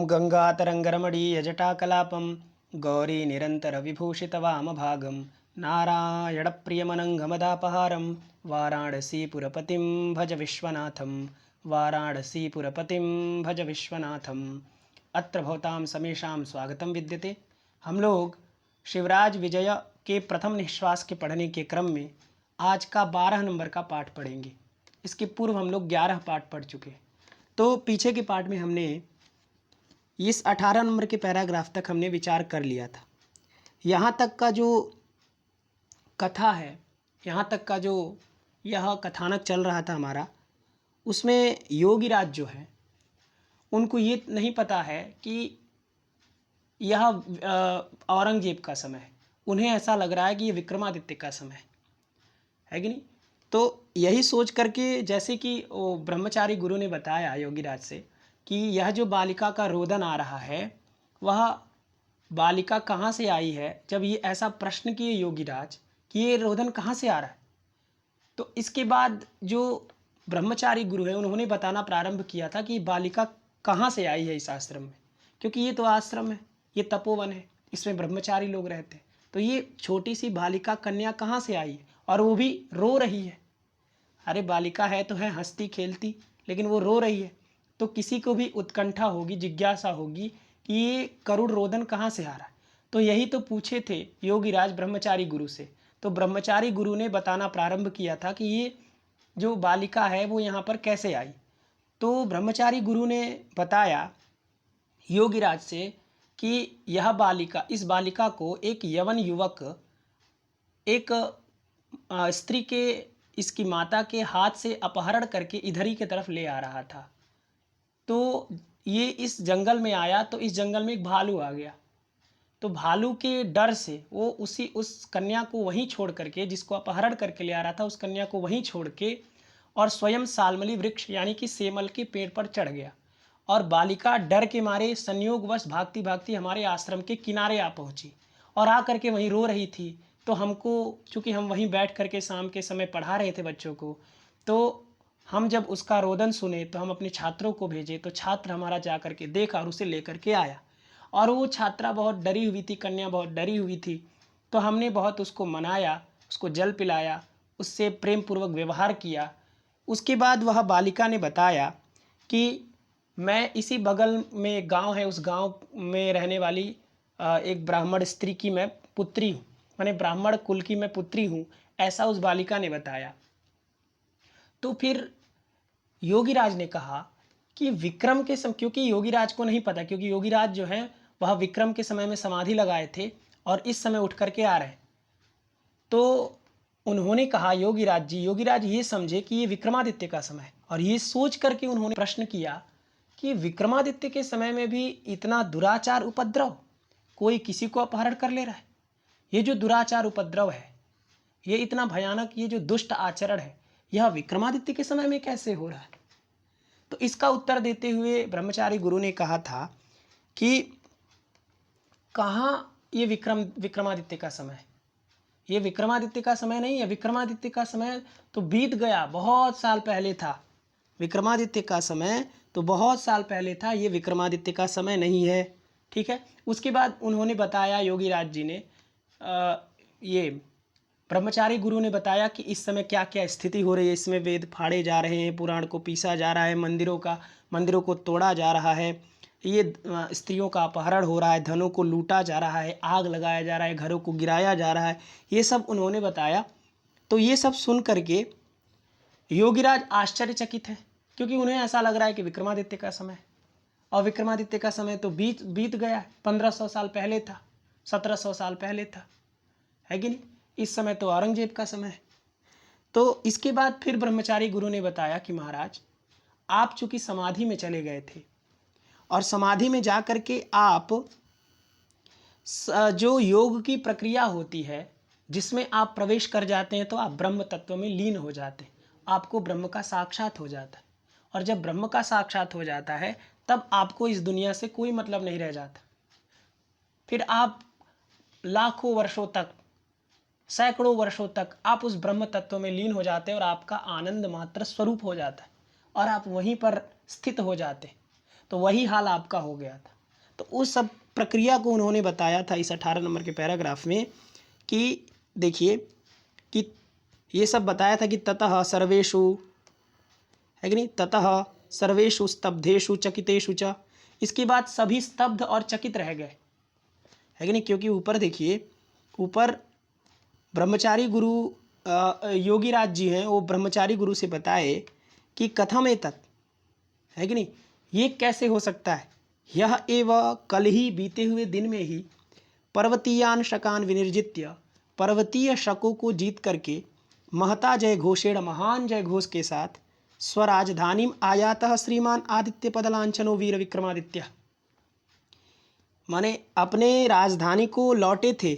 गङ्गातरङ्गरमणीयजटाकलापं गौरीनिरन्तरविभूषितवामभागं नारायणप्रियमनङ्गमदापहारं वाराणसीपुरपतिं भज विश्वनाथं वाराणसीपुरपतिं भज विश्वनाथम्। अत्र भवतां समेषां स्वागतम विद्यते। हम लोग शिवराज विजय के प्रथम निश्वास के पढ़ने के क्रम में आज का 12 नंबर का पाठ पढ़ेंगे। इसके पूर्व हम लोग 11 पाठ पढ़ चुके हैं। तो पीछे के पाठ में हमने इस 18 नंबर के पैराग्राफ तक हमने विचार कर लिया था। यहाँ तक का जो कथा है, यहाँ तक का जो यह कथानक चल रहा था हमारा, उसमें योगीराज जो है उनको ये नहीं पता है कि यह औरंगजेब का समय है। उन्हें ऐसा लग रहा है कि ये विक्रमादित्य का समय है कि नहीं। तो यही सोच करके, जैसे कि वो ब्रह्मचारी गुरु ने बताया योगीराज से कि यह जो बालिका का रोदन आ रहा है वह बालिका कहाँ से आई है। जब ये ऐसा प्रश्न किए योगीराज कि ये रोदन कहाँ से आ रहा है, तो इसके बाद जो ब्रह्मचारी गुरु है उन्होंने बताना प्रारंभ किया था कि बालिका कहाँ से आई है इस आश्रम में, क्योंकि ये तो आश्रम है, ये तपोवन है, इसमें ब्रह्मचारी लोग रहते हैं। तो ये छोटी सी बालिका कन्या कहाँ से आई है, और वो भी रो रही है। अरे बालिका है तो है हंसती खेलती, लेकिन वो रो रही है, तो किसी को भी उत्कंठा होगी, जिज्ञासा होगी कि ये करुण रोदन कहाँ से आ रहा है। तो यही तो पूछे थे योगीराज ब्रह्मचारी गुरु से। तो ब्रह्मचारी गुरु ने बताना प्रारंभ किया था कि ये जो बालिका है वो यहाँ पर कैसे आई। तो ब्रह्मचारी गुरु ने बताया योगीराज से कि यह बालिका, इस बालिका को एक यवन युवक एक स्त्री के, इसकी माता के हाथ से अपहरण करके इधर ही की तरफ ले आ रहा था। तो ये इस जंगल में आया तो इस जंगल में एक भालू आ गया। तो भालू के डर से वो उस कन्या को वहीं छोड़ करके, जिसको अपहरण करके ले आ रहा था, उस कन्या को वहीं छोड़ के और स्वयं सालमली वृक्ष यानी कि सेमल के पेड़ पर चढ़ गया। और बालिका डर के मारे संयोगवश भागती भागती हमारे आश्रम के किनारे आ पहुंची और आ करके वहीं रो रही थी। तो हमको, चूँकि हम वहीं बैठ करके शाम के समय पढ़ा रहे थे बच्चों को, तो हम जब उसका रोदन सुने तो हम अपने छात्रों को भेजे। तो छात्र हमारा जा कर के देखा और उसे लेकर के आया। और वो छात्रा बहुत डरी हुई थी, कन्या बहुत डरी हुई थी। तो हमने बहुत उसको मनाया, उसको जल पिलाया, उससे प्रेम पूर्वक व्यवहार किया। उसके बाद वह बालिका ने बताया कि मैं इसी बगल में एक गांव है, उस गांव में रहने वाली एक ब्राह्मण स्त्री की मैं पुत्री हूँ, माने ब्राह्मण कुल की मैं पुत्री हूँ, ऐसा उस बालिका ने बताया। तो फिर योगीराज ने कहा कि विक्रम के समय, क्योंकि योगीराज को नहीं पता, क्योंकि योगीराज जो है वह विक्रम के समय में समाधि लगाए थे और इस समय उठ करके आ रहे हैं। तो उन्होंने कहा योगीराज जी, योगीराज ये समझे कि ये विक्रमादित्य का समय है, और ये सोच करके उन्होंने प्रश्न किया कि विक्रमादित्य के समय में भी इतना दुराचार उपद्रव, कोई किसी को अपहरण कर ले रहा है, ये जो दुराचार उपद्रव है, ये इतना भयानक, ये जो दुष्ट आचरण है, यह विक्रमादित्य के समय में कैसे हो रहा है। तो इसका उत्तर देते हुए ब्रह्मचारी गुरु ने कहा था कि कहाँ ये विक्रमादित्य का समय है, ये विक्रमादित्य का समय नहीं है। विक्रमादित्य का समय तो बीत गया, बहुत साल पहले था। विक्रमादित्य का समय तो बहुत साल पहले था, ये विक्रमादित्य का समय नहीं है। ठीक है। उसके बाद उन्होंने बताया, योगीराज जी ने ये ब्रह्मचारी गुरु ने बताया कि इस समय क्या क्या स्थिति हो रही है। इसमें वेद फाड़े जा रहे हैं, पुराण को पीसा जा रहा है, मंदिरों को तोड़ा जा रहा है, ये स्त्रियों का अपहरण हो रहा है, धनों को लूटा जा रहा है, आग लगाया जा रहा है, घरों को गिराया जा रहा है, ये सब उन्होंने बताया। तो ये सब सुन करके योगीराज आश्चर्यचकित है, क्योंकि उन्हें ऐसा लग रहा है कि विक्रमादित्य का समय है, और विक्रमादित्य का समय तो बीत गया है। 1500 साल पहले था, 1700 साल पहले था, है कि नहीं। इस समय तो औरंगजेब का समय है। तो इसके बाद फिर ब्रह्मचारी गुरु ने बताया कि महाराज, आप चूंकि समाधि में चले गए थे, और समाधि में जा कर के आप जो योग की प्रक्रिया होती है, जिसमें आप प्रवेश कर जाते हैं, तो आप ब्रह्म तत्व में लीन हो जाते हैं, आपको ब्रह्म का साक्षात हो जाता है। और जब ब्रह्म का साक्षात हो जाता है, तब आपको इस दुनिया से कोई मतलब नहीं रह जाता। फिर आप लाखों वर्षों तक, सैकड़ों वर्षों तक आप उस ब्रह्म तत्व में लीन हो जाते हैं, और आपका आनंद मात्र स्वरूप हो जाता है, और आप वहीं पर स्थित हो जाते हैं। तो वही हाल आपका हो गया था। तो उस सब प्रक्रिया को उन्होंने बताया था इस 18 नंबर के पैराग्राफ में कि देखिए कि ये सब बताया था कि ततः सर्वेषु, है कि नहीं, ततः सर्वेषु स्तब्धेषु चकितेषु च। इसके बाद सभी स्तब्ध और चकित रह गए, है कि नहीं, क्योंकि ऊपर देखिए, ऊपर ब्रह्मचारी गुरु योगीराज जी हैं, वो ब्रह्मचारी गुरु से बताए कि कथम एतत्, है कि नहीं, ये कैसे हो सकता है। यह एव कल ही बीते हुए दिन में ही पर्वतीयान शकान विनिर्जित्य, पर्वतीय शकों को जीत करके महता जय घोषेण, महान जय घोष के साथ स्वराजधानी आयातः श्रीमान आदित्य पदलांछनो वीर विक्रमादित्य, माने अपने राजधानी को लौटे थे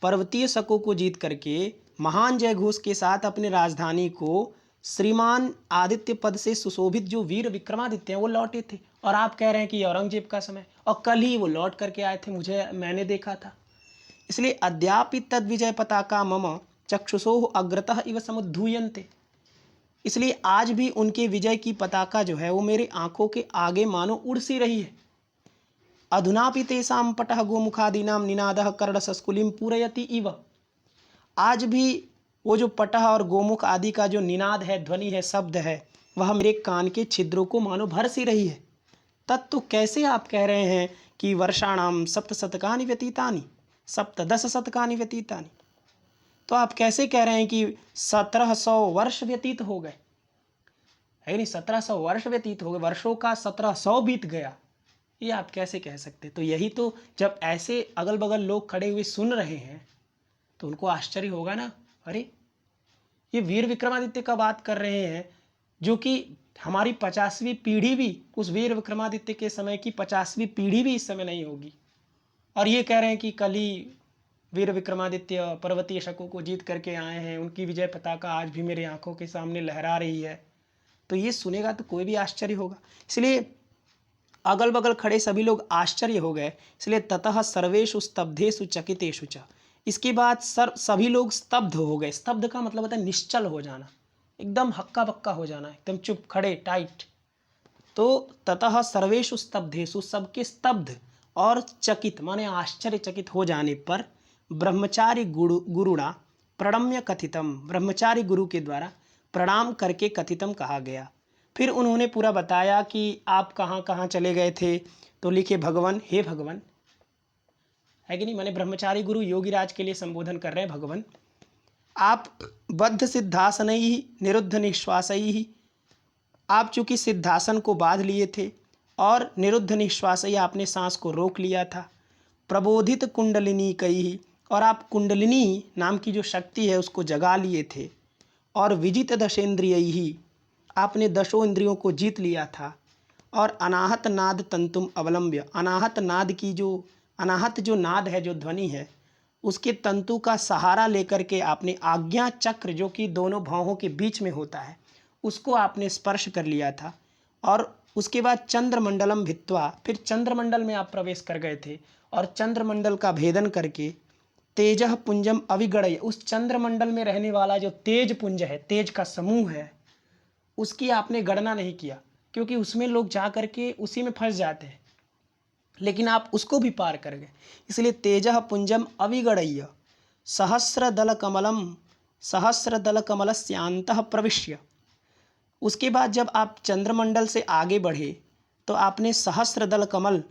पर्वतीय शकों को जीत करके महान जय घोष के साथ अपने राजधानी को श्रीमान आदित्य पद से सुशोभित जो वीर विक्रमादित्य हैं वो लौटे थे। और आप कह रहे हैं कि ये औरंगजेब का समय, और कल ही वो लौट करके आए थे, मैंने देखा था। इसलिए अद्यापि तद विजय पताका मम चक्षुषोः अग्रतः इव समुद्धूयन्ते, इसलिए आज भी उनके विजय की पताका जो है वो मेरी आंखों के आगे मानो उड़ सी रही है। अधुनापि तेषां पटः गोमुखादीनां निनादः कर्णसस्कुलिं पूरयति इव, आज भी वो जो पटह और गोमुख आदि का जो निनाद है, ध्वनि है, शब्द है, वह मेरे कान के छिद्रों को मानो भर सी रही है। तत्तु कैसे आप कह रहे हैं कि वर्षाणाम सप्तशतकानि व्यतीतानि, सप्तदश शतकानि व्यतीतानि, तो आप कैसे कह रहे हैं कि 1700 वर्ष व्यतीत हो गए, है नहीं, 1700 वर्ष व्यतीत हो गए, वर्षों का 1700 बीत गया, ये आप कैसे कह सकते। तो यही तो, जब ऐसे अगल बगल लोग खड़े हुए सुन रहे हैं तो उनको आश्चर्य होगा ना, अरे ये वीर विक्रमादित्य का बात कर रहे हैं, जो कि हमारी 50वीं पीढ़ी भी, उस वीर विक्रमादित्य के समय की 50वीं पीढ़ी भी इस समय नहीं होगी, और ये कह रहे हैं कि कल ही वीर विक्रमादित्य पर्वतीय शकों को जीत करके आए हैं, उनकी विजय पताका आज भी मेरी आंखों के सामने लहरा रही है। तो ये सुनेगा तो कोई भी आश्चर्य होगा, इसलिए अगल बगल खड़े सभी लोग आश्चर्य हो गए। इसलिए ततः सर्वेषु स्तब्धेषु चकितेषु च, इसके बाद सभी लोग स्तब्ध हो गए। स्तब्ध का मतलब होता है निश्चल हो जाना, एकदम हक्का बक्का हो जाना, एकदम चुप खड़े टाइट। तो ततः सर्वेषु स्तब्धेषु, सबके स्तब्ध और चकित माने आश्चर्यचकित हो जाने पर ब्रह्मचारी गुरुणा प्रणम्य कथितम, ब्रह्मचारी गुरु के द्वारा प्रणाम करके कथितम कहा गया। फिर उन्होंने पूरा बताया कि आप कहाँ कहाँ चले गए थे, तो लिखे भगवान, हे भगवान, है कि नहीं, माने ब्रह्मचारी गुरु योगीराज के लिए संबोधन कर रहे हैं, भगवान आप बद्ध सिद्धासन ही निरुद्ध निश्वास ही, आप चूंकि सिद्धासन को बांध लिए थे और निरुद्ध निश्वास ही, आपने सांस को रोक लिया था, प्रबोधित कुंडलिनी कई, और आप कुंडलिनी नाम की जो शक्ति है उसको जगा लिए थे, और विजित दशेंद्रिय ही, आपने दशों इंद्रियों को जीत लिया था, और अनाहत नाद तंतुम अवलंब्य, अनाहत नाद की जो, अनाहत जो नाद है, जो ध्वनि है, उसके तंतु का सहारा लेकर के आपने आज्ञा चक्र जो कि दोनों भौहों के बीच में होता है उसको आपने स्पर्श कर लिया था। और उसके बाद चंद्रमंडलम भित्वा, फिर चंद्रमंडल में आप प्रवेश कर गए थे, और चंद्रमंडल का भेदन करके तेजः पुंजम अविगणय, उस चंद्रमंडल में रहने वाला जो तेज पुंज है, तेज का समूह है, उसकी आपने गणना नहीं किया, क्योंकि उसमें लोग जा करके उसी में फंस जाते हैं, लेकिन आप उसको भी पार कर गए। इसलिए तेजः पुंजम अविगणय्य सहस्रदल कमलस्यांतः प्रविश्य, उसके बाद जब आप चंद्रमंडल से आगे बढ़े तो आपने सहस्रदल कमल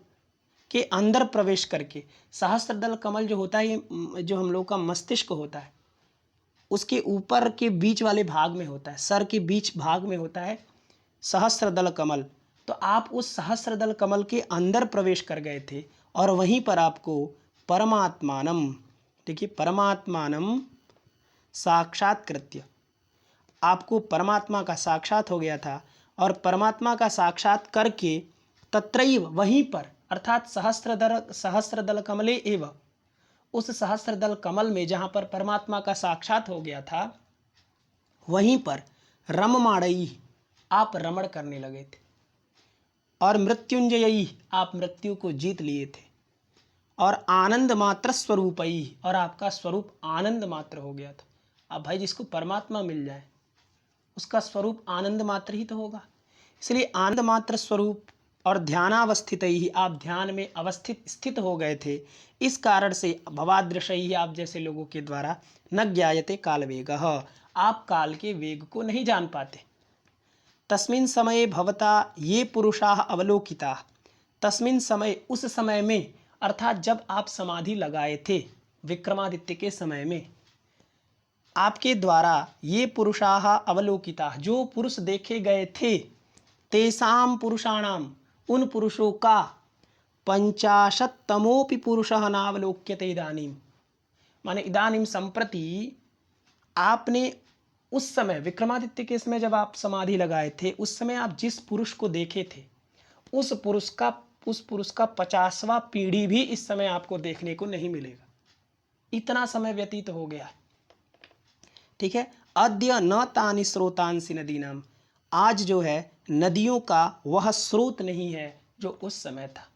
के अंदर प्रवेश करके, सहस्रदल कमल जो होता है, जो हम लोग का मस्तिष्क होता है, उसके ऊपर के बीच वाले भाग में होता है, सर के बीच भाग में होता है सहस्रदल कमल। तो आप उस सहस्रदल कमल के अंदर प्रवेश कर गए थे, और वहीं पर आपको परमात्मानम, देखिए परमात्मानम साक्षात्कृत्य, आपको परमात्मा का साक्षात हो गया था, और परमात्मा का साक्षात करके तत्रैव, वहीं पर, अर्थात सहस्रदल कमले एव, उस सहस्रदल कमल में जहाँ पर परमात्मा का साक्षात हो गया था, वहीं पर रममाणई, आप रमण करने लगे थे, और मृत्युंजयी, आप मृत्यु को जीत लिए थे, और आनंद मात्र स्वरूपई, और आपका स्वरूप आनंद मात्र हो गया था। अब भाई जिसको परमात्मा मिल जाए उसका स्वरूप आनंद मात्र ही तो होगा, इसलिए आनंद मात्र स्वरूप और ध्यानावस्थित ही, आप ध्यान में अवस्थित स्थित हो गए थे, इस कारण से भवादृश ही, आप जैसे लोगों के द्वारा न ज्ञायते काल वेग, आप काल के वेग को नहीं जान पाते। तस्मिन् समये भवता ये पुरुषाः अवलोकिताः, तस्मिन् समय, उस समय में, अर्थात जब आप समाधि लगाए थे विक्रमादित्य के समय में, आपके द्वारा ये पुरुषाः अवलोकिताः, जो पुरुष देखे गए थे, तेषां पुरुषाणाम, उन पुरुषों का, 50तमोपि पुरुषः नावलोक्यते इदानीम, माने इदानीम संप्रति, आपने उस समय विक्रमादित्य के समय जब आप समाधि लगाए थे, उस समय आप जिस पुरुष को देखे थे, उस पुरुष का 50वां पीढ़ी भी इस समय आपको देखने को नहीं मिलेगा। इतना समय व्यतीत हो गया। ठीक है। अद्य न तानि स्रोतांसि नदीनाम, आज जो है नदियों का वह स्रोत नहीं है जो उस समय था।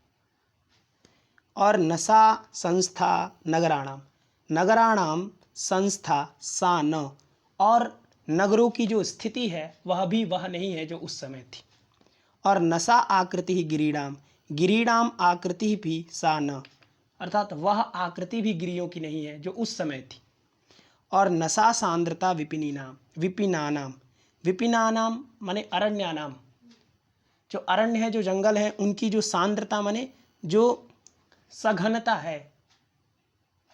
और नसा संस्था नगराणाम, नगराणाम संस्था सा न, और नगरों की जो स्थिति है वह भी वह नहीं है जो उस समय थी। और नसा आकृति ही गिरीडाम, गिरीडाम आकृति भी सा न, अर्थात वह आकृति भी गिरियों की नहीं है जो उस समय थी। और नसा सांद्रता विपिनीनाम, विपिनानाम, विपिनानाम माने अरण्यानाम, जो अरण्य है, जो जंगल है, उनकी जो सांद्रता माने जो सघनता है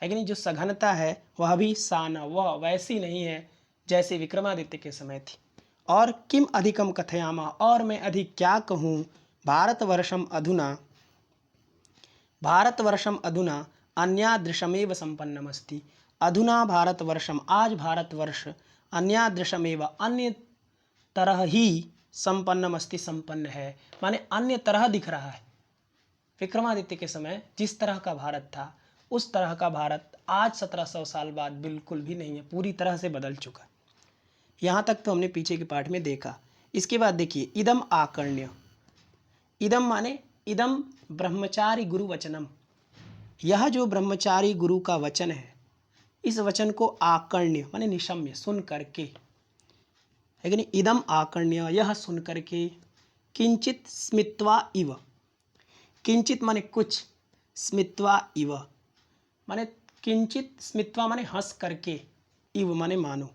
कि नहीं, जो सघनता है वह भी साना, वह वैसी नहीं है जैसे विक्रमादित्य के समय थी। और किम अधिकम कथयामा, और मैं अधिक क्या कहूँ, भारतवर्षम अधुना, भारतवर्षम अधुना अन्यादृशमेव संपन्नमस्ति, अधुना भारतवर्षम, आज भारतवर्ष, अन्यादृशमेव, अन्य तरह ही, संपन्नमस्ति, संपन्न है, माने अन्य तरह दिख रहा है। विक्रमादित्य के समय जिस तरह का भारत था, उस तरह का भारत आज 1700 साल बाद बिल्कुल भी नहीं है, पूरी तरह से बदल चुका। यहाँ तक तो हमने पीछे के पाठ में देखा। इसके बाद देखिए, इदम आकर्ण्य, इदम माने इदम ब्रह्मचारी गुरु वचनम, यह जो ब्रह्मचारी गुरु का वचन है, इस वचन को आकर्ण्य माने निशम्य, सुन करके, है कि नहीं, इदम आकर्ण्य, यह सुन करके, किंचित स्मित्वा इव, किंचित माने कुछ, स्मित्वा इव माने किंचित, स्मित्वा माने हंस करके, इव माने मानो।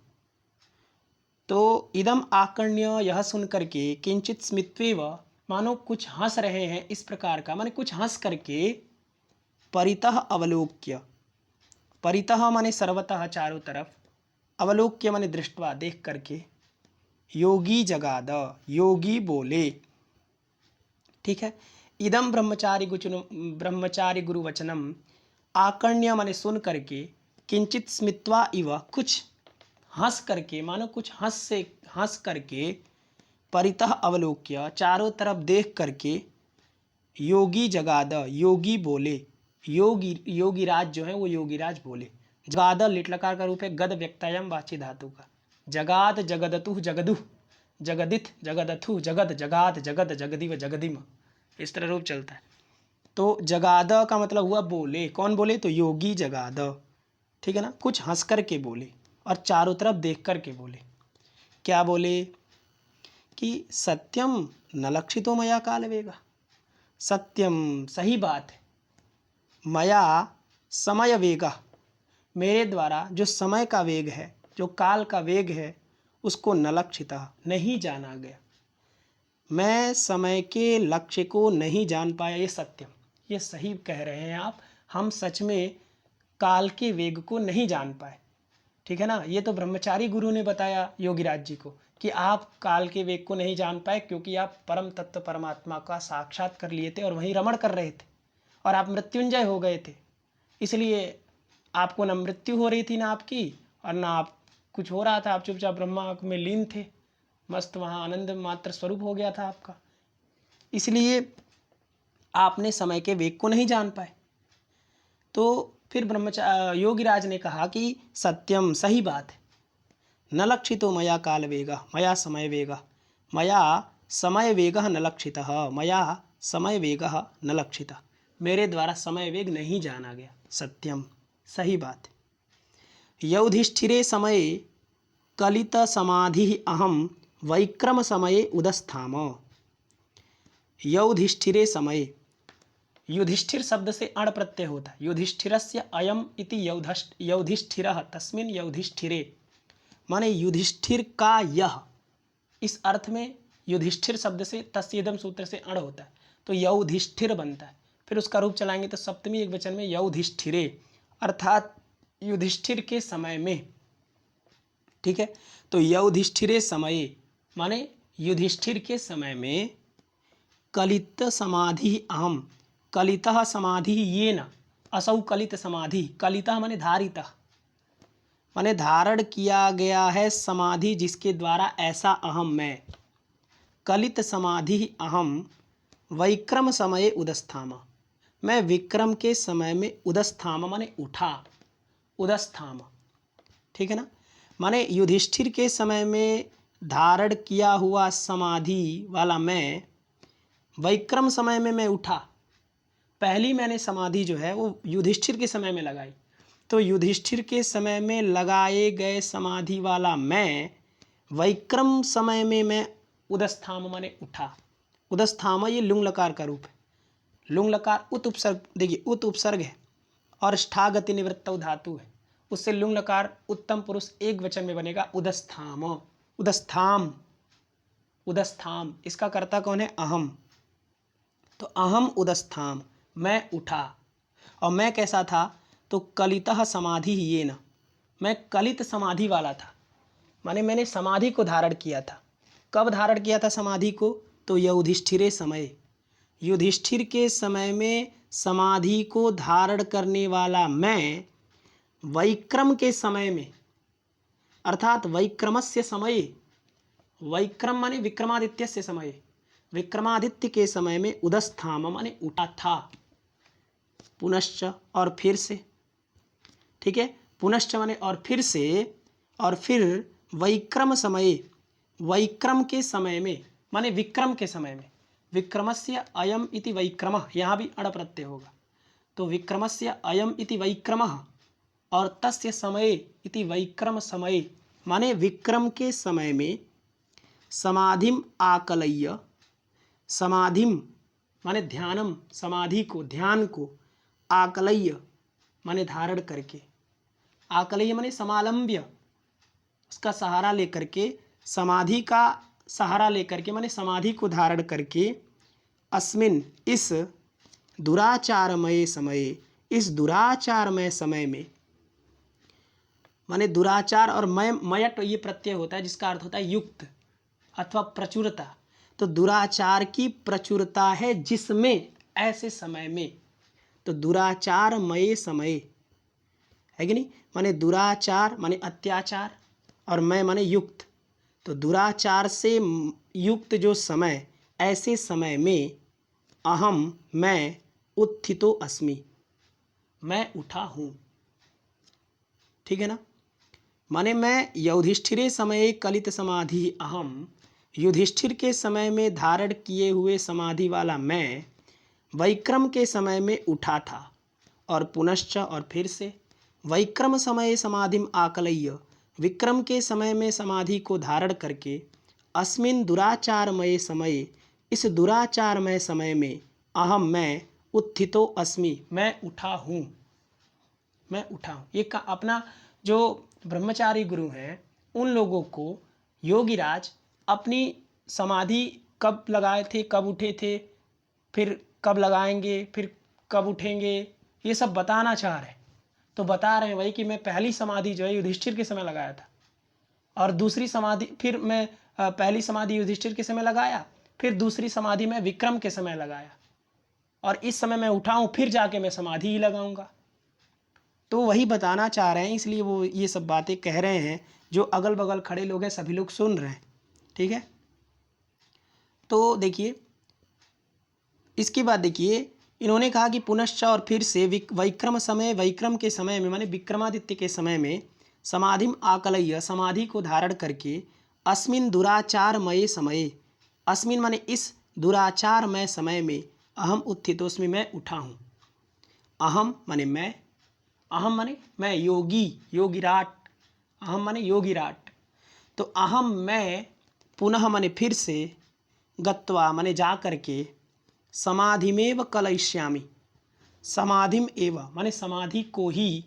तो इदम आकर्ण्य, यह सुन करके, किंचित स्मित्वेव मानो कुछ हंस रहे हैं, इस प्रकार का माने कुछ हंस करके, परितः अवलोक्य, परितः माने सर्वतः, चारों तरफ, अवलोक्य माने दृष्टवा, देख करके, योगी जगाद, योगी बोले। ठीक है। इदम ब्रह्मचारी गुरु वचनम, आकर्ण्य माने सुन करके, किंचित स्मित्वा इव, कुछ हंस करके, मानो कुछ हंस करके, परितः अवलोक्य, चारों तरफ देख करके, योगी जगाद, योगी बोले, योगीराज जो है वो योगीराज बोले। जगाद लिट्लकार का रूप है गद व्यक्तायम वाची धातु का। जगाद जगदतु जगदु, जगदित जगदथु, जगद जगाद, जगद जगदिव जगदिम, इस तरह रूप चलता है। तो जगाद का मतलब हुआ बोले, कौन बोले, तो योगी जगाद। ठीक है ना, कुछ हंस करके बोले और चारों तरफ देख करके बोले। क्या बोले कि सत्यम न लक्षितो मया काल वेगा, सत्यम सही बात है, मया समय वेगा, मेरे द्वारा जो समय का वेग है, जो काल का वेग है, उसको न लक्षिता, नहीं जाना गया, मैं समय के लक्ष्य को नहीं जान पाया, ये सत्यम, ये सही कह रहे हैं आप, हम सच में काल के वेग को नहीं जान पाए। ठीक है ना, ये तो ब्रह्मचारी गुरु ने बताया योगीराज जी को कि आप काल के वेग को नहीं जान पाए क्योंकि आप परम तत्व परमात्मा का साक्षात कर लिए थे और वहीं रमण कर रहे थे और आप मृत्युंजय हो गए थे, इसलिए आपको न मृत्यु हो रही थी ना आपकी, और ना आप कुछ हो रहा था, आप चुपचाप ब्रह्मा में लीन थे, मस्त वहाँ आनंद मात्र स्वरूप हो गया था आपका, इसलिए आपने समय के वेग को नहीं जान पाए। तो फिर योगीराज ने कहा कि सत्यम सही बात है, न लक्षितो मया काल वेगा, मया समय वेगा, मया समय वेगः न लक्षितः, मया समय वेगः न लक्षितः, मेरे द्वारा समय वेग नहीं जाना गया, सत्यम सही बात है। युधिष्ठिरे समये कलित समाधि अहम वैक्रम समये उदस्थाम, युधिष्ठिरे समये, युधिष्ठिर शब्द से अण प्रत्यय होता है। युधिष्ठिरस्य अयम इति युधिष्ठिरः तस्मिन् युधिष्ठिरे, माने युधिष्ठिर का यह, इस अर्थ में युधिष्ठिर शब्द से तस्येदम सूत्र से अण होता है तो युधिष्ठिर बनता है। फिर उसका रूप चलाएंगे तो सप्तमी एक वचन में युधिष्ठिरे, अर्थात युधिष्ठिर के समय में। ठीक है, तो युधिष्ठिरे समये माने युधिष्ठिर के समय में कलित समाधि अहम, कलितः समाधि ये न, असौ कलित समाधि, कलितः माने धारितः, माने धारण किया गया है समाधि जिसके द्वारा ऐसा अहम मैं, कलित समाधि अहम वैक्रम समय उदस्थाम, मैं विक्रम के समय में उदस्थाम माने उठा, उदस्थाम। ठीक है ना, माने युधिष्ठिर के समय में धारण किया हुआ समाधि वाला मैं वैक्रम समय में मैं उठा। पहली मैंने समाधि जो है वो युधिष्ठिर के समय में लगाई, तो युधिष्ठिर के समय में लगाए गए समाधि वाला मैं वैक्रम समय में मैं उदस्थाम माने उठा। उदस्थाम ये लुंग लकार का रूप है। लुंग लकार उत उपसर्ग, देखिए उत उपसर्ग है औरष्ठा गति निवृत्तौ धातु है, उससे लुंग लकार उत्तम पुरुष एक वचन में बनेगा उदस्थाम। उदस्थाम, उदस्थाम, इसका कर्ता कौन है? अहम। तो अहम उदस्थाम, मैं उठा। और मैं कैसा था? तो कलितः समाधि ये न, मैं कलित समाधि वाला था, माने मैंने समाधि को धारण किया था। कब धारण किया था समाधि को? तो युधिष्ठिरे समय, युधिष्ठिर के समय में समाधि को धारण करने वाला मैं वैक्रम के समय में, अर्थात वैक्रमस्य समय, वैक्रम माने विक्रमादित्यस्य समय, विक्रमादित्य के समय में उदस्थाम माने उठा था। पुनश्च और फिर से, ठीक है, पुनश्च माने और फिर से, और फिर वैक्रम समय, वैक्रम के समय में माने विक्रम के समय में, विक्रमस्य अयम इति वैक्रमः, यहाँ भी अण प्रत्यय होगा, तो विक्रमस्य अयम इति वैक्रमः और तस्य समय इति वैक्रम समय, माने विक्रम के समय में समाधिम आकलय्य, समाधिम माने ध्यानम, समाधि को, ध्यान को, आकलय्य माने धारण करके, आकलय्य माने समालंब्य, उसका सहारा लेकर के, समाधि का सहारा लेकर के माने समाधि को धारण करके, अस्मिन इस दुराचारमय समय, इस दुराचारमय समय में, माने दुराचार और मय, मयट ये प्रत्यय होता है जिसका अर्थ होता है युक्त अथवा प्रचुरता। तो दुराचार की प्रचुरता है जिसमें, ऐसे समय में, तो दुराचारमय समय है कि नहीं, माने दुराचार माने अत्याचार और मैं माने युक्त, तो दुराचार से युक्त जो समय, ऐसे समय में अहम मैं उत्थितो अस्मि, मैं उठा हूँ। ठीक है ना, माने मैं युधिष्ठिरे समय कलित समाधि अहम, युधिष्ठिर के समय में धारण किए हुए समाधि वाला मैं वैक्रम के समय में उठा था। और पुनश्च और फिर से, वैक्रम समय समाधिम आकलय्य, विक्रम के समय में समाधि को धारण करके, अस्मिन दुराचारमय समय, इस दुराचारमय समय में अहम मैं उत्थितो अस्मि, मैं उठा हूँ, मैं उठा हूँ। ये का अपना जो ब्रह्मचारी गुरु हैं उन लोगों को योगीराज अपनी समाधि कब लगाए थे, कब उठे थे, फिर कब लगाएंगे, फिर कब उठेंगे, ये सब बताना चाह रहे हैं। तो बता रहे हैं वही कि मैं पहली समाधि जो है युधिष्ठिर के समय लगाया था, और दूसरी समाधि फिर मैं पहली समाधि युधिष्ठिर के समय लगाया, फिर दूसरी समाधि मैं विक्रम के समय लगाया, और इस समय मैं उठाऊँ फिर जाके मैं समाधि ही लगाऊंगा। तो वही बताना चाह रहे हैं, इसलिए वो ये सब बातें कह रहे हैं। जो अगल बगल खड़े लोग हैं सभी लोग सुन रहे हैं। ठीक है, तो देखिए इसके बाद देखिए इन्होंने कहा कि पुनश्च और फिर से वैक्रम समय, वैक्रम के समय में माने विक्रमादित्य के समय में समाधिम आकलय्य, समाधि को धारण करके, अस्मिन दुराचारमय समय, अस्मिन माने इस दुराचारमय समय में, अहम उत्थितोस्मि मैं उठा हूँ। अहम माने मैं, अहम माने मैं, योगी, योगिराट, अहम माने योगिराट, तो अहम मैं, पुनः माने फिर से, गत्वा माने जा करके, समाधिमेव कलयिष्यामि। समाधिम एव माने समाधि को ही,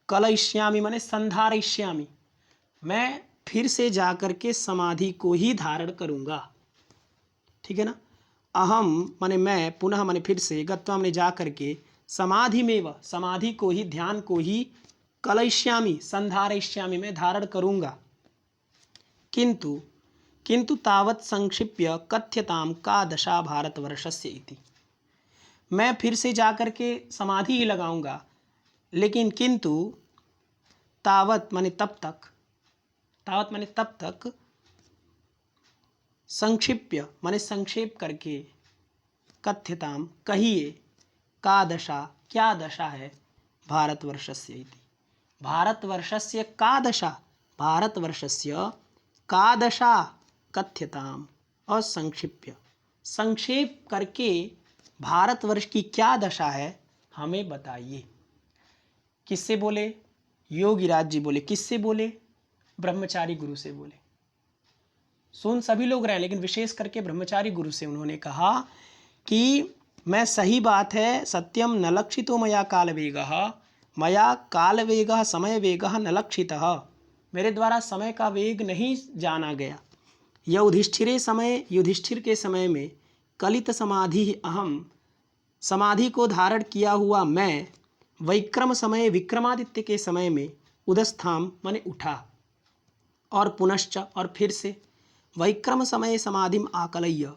कलयिष्यामि माने संधारयिष्यामि, मैं फिर से जाकर के समाधि को ही धारण करूँगा। ठीक है ना। अहम माने मैं, पुनः माने फिर से, गत्वा माने जा करके, समाधिमेव समाधि को ही, ध्यान को ही, कलयिष्यामि संधारयिष्यामि मैं धारण करूँगा। किंतु किंतु तावत् संक्षिप्य कथ्यताम का दशा भारतवर्षस्य इति। मैं फिर से जाकर के समाधि ही लगाऊंगा, लेकिन किंतु तावत माने तब तक, तावत माने तब तक, संक्षिप्य माने संक्षेप करके, कथ्यताम कहिए, का दशा क्या दशा है, भारतवर्षस्य इति। भारतवर्षस्य का दशा, भारतवर्षस्य का दशा, कथ्यताम और संक्षिप्य, संक्षेप करके भारतवर्ष की क्या दशा है हमें बताइए। किससे बोले? योगीराज जी बोले। किससे बोले? ब्रह्मचारी गुरु से बोले। सुन सभी लोग रहे, लेकिन विशेष करके ब्रह्मचारी गुरु से उन्होंने कहा कि मैं, सही बात है, सत्यम न लक्षितो मया कालवेगः, मया कालवेगः समय वेगः न लक्षितः, मेरे द्वारा समय का वेग नहीं जाना गया। युधिष्ठिर के समय में कलित समाधि अहम, समाधि को धारण किया हुआ मैं, वैक्रम समय विक्रमादित्य के समय में, उदस्थाम माने उठा, और पुनश्च और फिर से, वैक्रम समय समाधिम आकलय्य,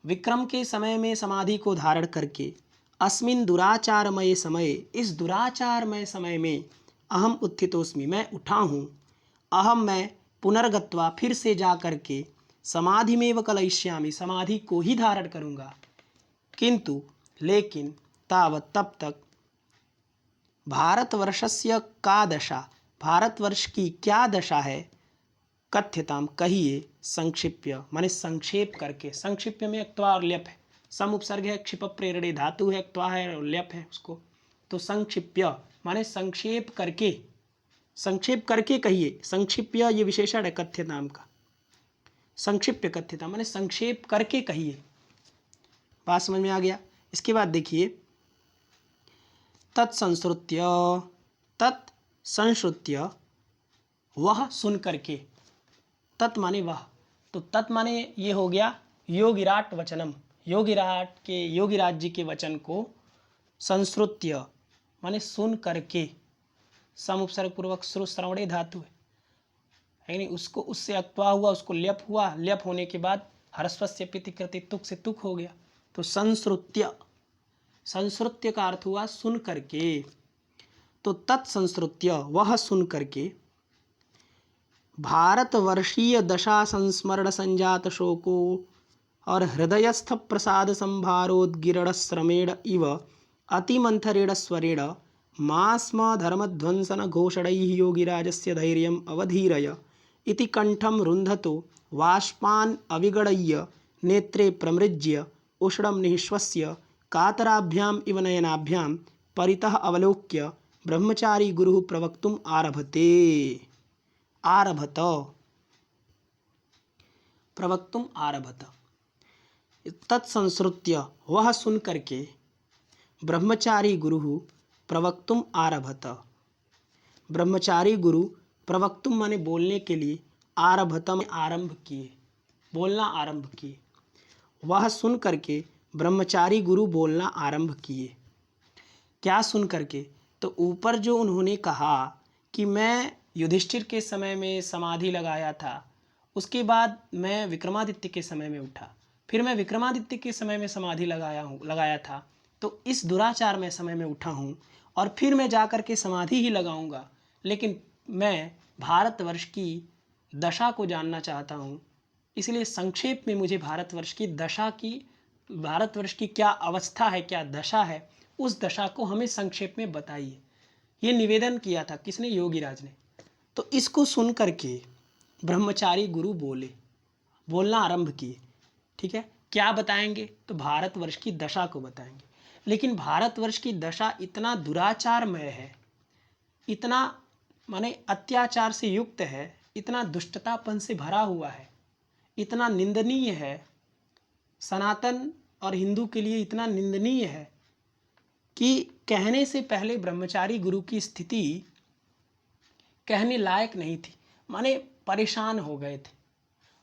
विक्रम के समय में समाधि को धारण करके, अस्मिन दुराचारमय समय, इस दुराचारमय समय में, अहम उत्थितोस्मि मैं उठा हूँ, अहम मैं पुनर्गत्वा फिर से जा करके, समाधिमेव कलयिष्यामि समाधि को ही धारण करूँगा। किंतु लेकिन तावत तब तक, भारतवर्षस्य का दशा, भारतवर्ष की क्या दशा है, कथ्यताम कहिए, संक्षिप्य माने संक्षेप करके, संक्षिप्य में क्त्वा और ल्यप है, सम उपसर्ग है, क्षिप प्रेरणे धातु है, क्त्वा है और ल्यप है उसको, तो संक्षिप्य माने संक्षेप करके, संक्षेप करके कहिए। संक्षिप्य ये विशेषण है कथ्यताम का, संक्षिप्य कथ्यताम माने संक्षेप करके कहिए। बात समझ में आ गया। इसके बाद देखिए, तत्संश्रुत्य, तत्संश्रुत्य वह सुन करके, तत् माने वह, तो तत् माने ये हो गया योगिराट वचनम, योगिराट के, योगिराज जी के वचन को, संश्रुत्य माने सुन करके, सम उपसर्ग पूर्वक श्रवणे धातु है, यानी उसको, उससे अक्त्वा हुआ, उसको ल्यप हुआ, ल्यप होने के बाद हरस्वस्य पिति कृति तुक से तुक हो गया, तो संश्रुत्य, संश्रुत्य का अर्थ हुआ सुन करके, तो तत्संश्रुत्य वह सुन करके, भारतवर्षीय दशा संस्मरण संजात शोको और हृदयस्थ प्रसाद संभारोद्गिरण श्रमेण इव अतिमंथरेण स्वरेण मास्म धर्मध्वंसन घोषणैः योगिराजस्य धैर्यम् अवधीरय इति कंठं रुन्धतो वाष्पान् अविगणय्य नेत्रे प्रमृज्य उष्णं निःश्वस्य कातराभ्याम् इव नयनाभ्यां परितः अवलोक्य ब्रह्मचारी गुरुः प्रवक्तुम् आरभते, आरभत, प्रवक्तुम आरभत। तत्संश्रुत्य वह सुन करके, ब्रह्मचारी गुरु प्रवक्तुम आरभत, ब्रह्मचारी गुरु प्रवक्तुम माने बोलने के लिए, आरभतम आरंभ किए, बोलना आरंभ किए। वह सुन करके ब्रह्मचारी गुरु बोलना आरंभ किए। क्या सुन करके? तो ऊपर जो उन्होंने कहा कि मैं युधिष्ठिर के समय में समाधि लगाया था, उसके बाद मैं विक्रमादित्य के समय में उठा, फिर मैं विक्रमादित्य के समय में समाधि लगाया था, तो इस दुराचार में समय में उठा हूँ और फिर मैं जाकर के समाधि ही लगाऊंगा, लेकिन मैं भारतवर्ष की दशा को जानना चाहता हूँ, इसलिए संक्षेप में मुझे भारतवर्ष की दशा की, भारतवर्ष की क्या अवस्था है, क्या दशा है, उस दशा को हमें संक्षेप में बताइए। ये निवेदन किया था किसने? योगीराज ने। तो इसको सुन करके ब्रह्मचारी गुरु बोलना आरंभ किए। ठीक है, क्या बताएंगे? तो भारतवर्ष की दशा को बताएंगे। लेकिन भारतवर्ष की दशा इतना दुराचारमय है, इतना माने अत्याचार से युक्त है, इतना दुष्टतापन से भरा हुआ है, इतना निंदनीय है, सनातन और हिंदू के लिए इतना निंदनीय है कि कहने से पहले ब्रह्मचारी गुरु की स्थिति कहने लायक नहीं थी। माने परेशान हो गए थे।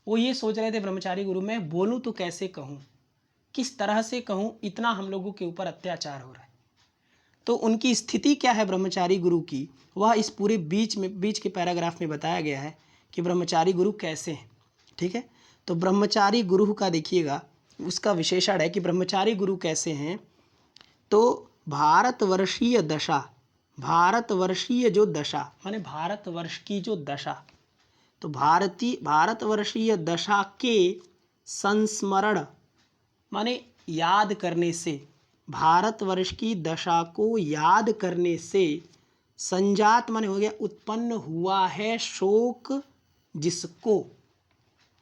वो ये सोच रहे थे ब्रह्मचारी गुरु, मैं बोलूँ तो कैसे कहूँ, किस तरह से कहूँ, इतना हम लोगों के ऊपर अत्याचार हो रहा है। तो उनकी स्थिति क्या है ब्रह्मचारी गुरु की, वह इस पूरे बीच के पैराग्राफ में बताया गया है कि ब्रह्मचारी गुरु कैसे हैं। ठीक है, तो ब्रह्मचारी गुरु का देखिएगा, उसका विशेषण है कि ब्रह्मचारी गुरु कैसे हैं। तो भारतवर्षीय दशा, भारतवर्षीय जो दशा माने भारतवर्ष की जो दशा, तो भारतवर्षीय दशा के संस्मरण माने याद करने से, भारतवर्ष की दशा को याद करने से संजात माने हो गया उत्पन्न हुआ है शोक जिसको,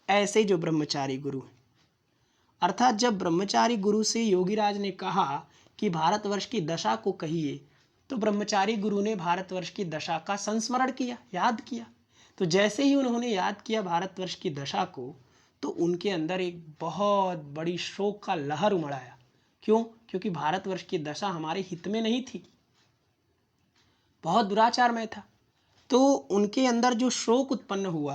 ऐसे जो ब्रह्मचारी गुरु हैं। अर्थात जब ब्रह्मचारी गुरु से योगीराज ने कहा कि भारतवर्ष की दशा को कहिए, तो ब्रह्मचारी गुरु ने भारतवर्ष की दशा का संस्मरण किया, याद किया। तो जैसे ही उन्होंने याद किया भारतवर्ष की दशा को, तो उनके अंदर एक बहुत बड़ी शोक का लहर उमड़ आया। क्यों? क्योंकि भारतवर्ष की दशा हमारे हित में नहीं थी, बहुत दुराचार में था। तो उनके अंदर जो शोक उत्पन्न हुआ,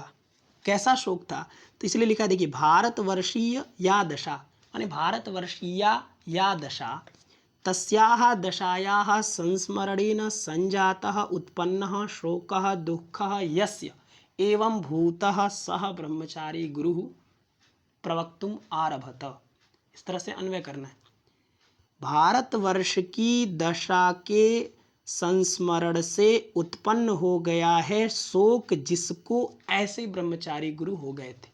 कैसा शोक था, तो इसलिए लिखा, देखिए, भारतवर्षीय या दशा माने भारतवर्षीया या दशा, तस्याः दशायाः संस्मरणेन संजातः उत्पन्नः शोकः दुःखः यस्य एवं भूतः सह ब्रह्मचारी गुरुः प्रवक्तुम आरभत। इस तरह से अन्वय करना है। भारतवर्ष की दशा के संस्मरण से उत्पन्न हो गया है शोक जिसको, ऐसे ब्रह्मचारी गुरु हो गए थे।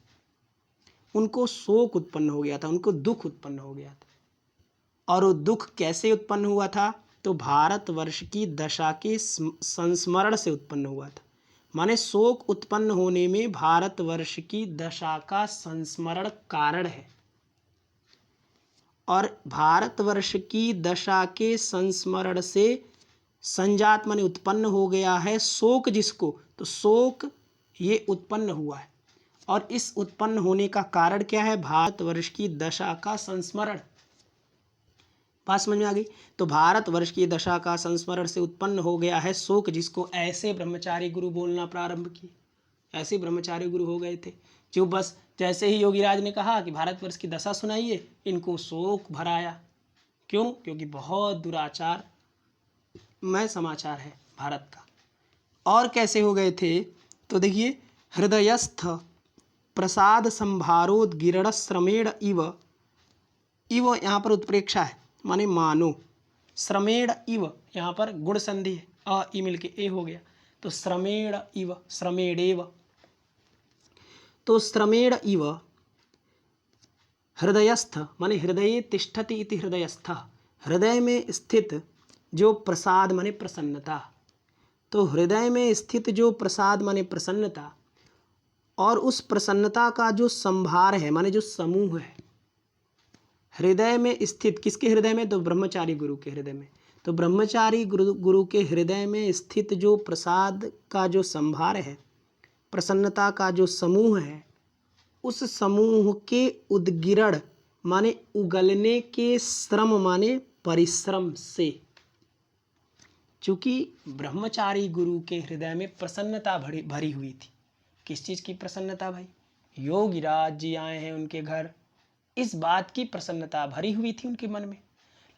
उनको शोक उत्पन्न हो गया था, उनको दुख उत्पन्न हो गया था। और वो दुख कैसे उत्पन्न हुआ था, तो भारतवर्ष की दशा के संस्मरण से उत्पन्न हुआ था। माने शोक उत्पन्न होने में भारतवर्ष की दशा का संस्मरण कारण है। और भारतवर्ष की दशा के संस्मरण से संजात माने उत्पन्न हो गया है शोक जिसको, तो शोक ये उत्पन्न हुआ है। और इस उत्पन्न होने का कारण क्या है, भारतवर्ष की दशा का संस्मरण। बात समझ में आ गई। तो भारतवर्ष की दशा का संस्मरण से उत्पन्न हो गया है शोक जिसको, ऐसे ब्रह्मचारी गुरु बोलना प्रारंभ किए। ऐसे ब्रह्मचारी गुरु हो गए थे जो बस जैसे ही योगीराज ने कहा कि भारतवर्ष की दशा सुनाइए, इनको शोक भराया। क्यों? क्योंकि बहुत दुराचार में समाचार है भारत का। और कैसे हो गए थे, तो देखिए, हृदयस्थ प्रसाद संभारोद्गिरण श्रमेण इव, इव यहाँ पर उत्प्रेक्षा है माने मानो, श्रमेण इव यहाँ पर गुण संधि है, अ ई मिल के ए हो गया, तो श्रमेण इव, श्रमेणेव, तो श्रमेण इव हृदयस्थ माने हृदये तिष्ठति इति हृदयस्थ, हृदय में स्थित जो प्रसाद माने प्रसन्नता, तो हृदय में स्थित जो प्रसाद माने प्रसन्नता, और उस प्रसन्नता का जो संभार है माने जो समूह है, हृदय में स्थित, किसके हृदय में, तो ब्रह्मचारी गुरु के हृदय में। तो ब्रह्मचारी गुरु के हृदय में स्थित जो प्रसाद का जो संभार है, प्रसन्नता का जो समूह है, उस समूह के उद्गिरण माने उगलने के श्रम माने परिश्रम से, चूंकि ब्रह्मचारी गुरु के हृदय में प्रसन्नता भरी हुई थी। किस चीज़ की प्रसन्नता भाई? योगीराज जी आए हैं उनके घर, इस बात की प्रसन्नता भरी हुई थी उनके मन में।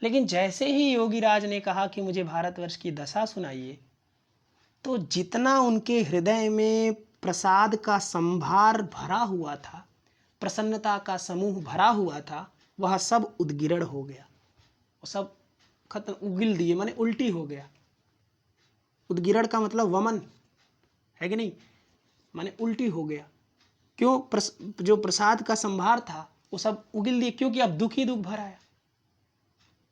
लेकिन जैसे ही योगीराज ने कहा कि मुझे भारतवर्ष की दशा सुनाइए, तो जितना उनके हृदय में प्रसाद का संभार भरा हुआ था, प्रसन्नता का समूह भरा हुआ था, वह सब उद्गिरण हो गया, वो सब खत्म, उगिल दिए माने उल्टी हो गया। उद्गिरण का मतलब वमन है कि नहीं, माने उल्टी हो गया। क्यों? जो प्रसाद का संभार था वो सब उगिल दिए, क्योंकि अब दुख ही दुख भरा है।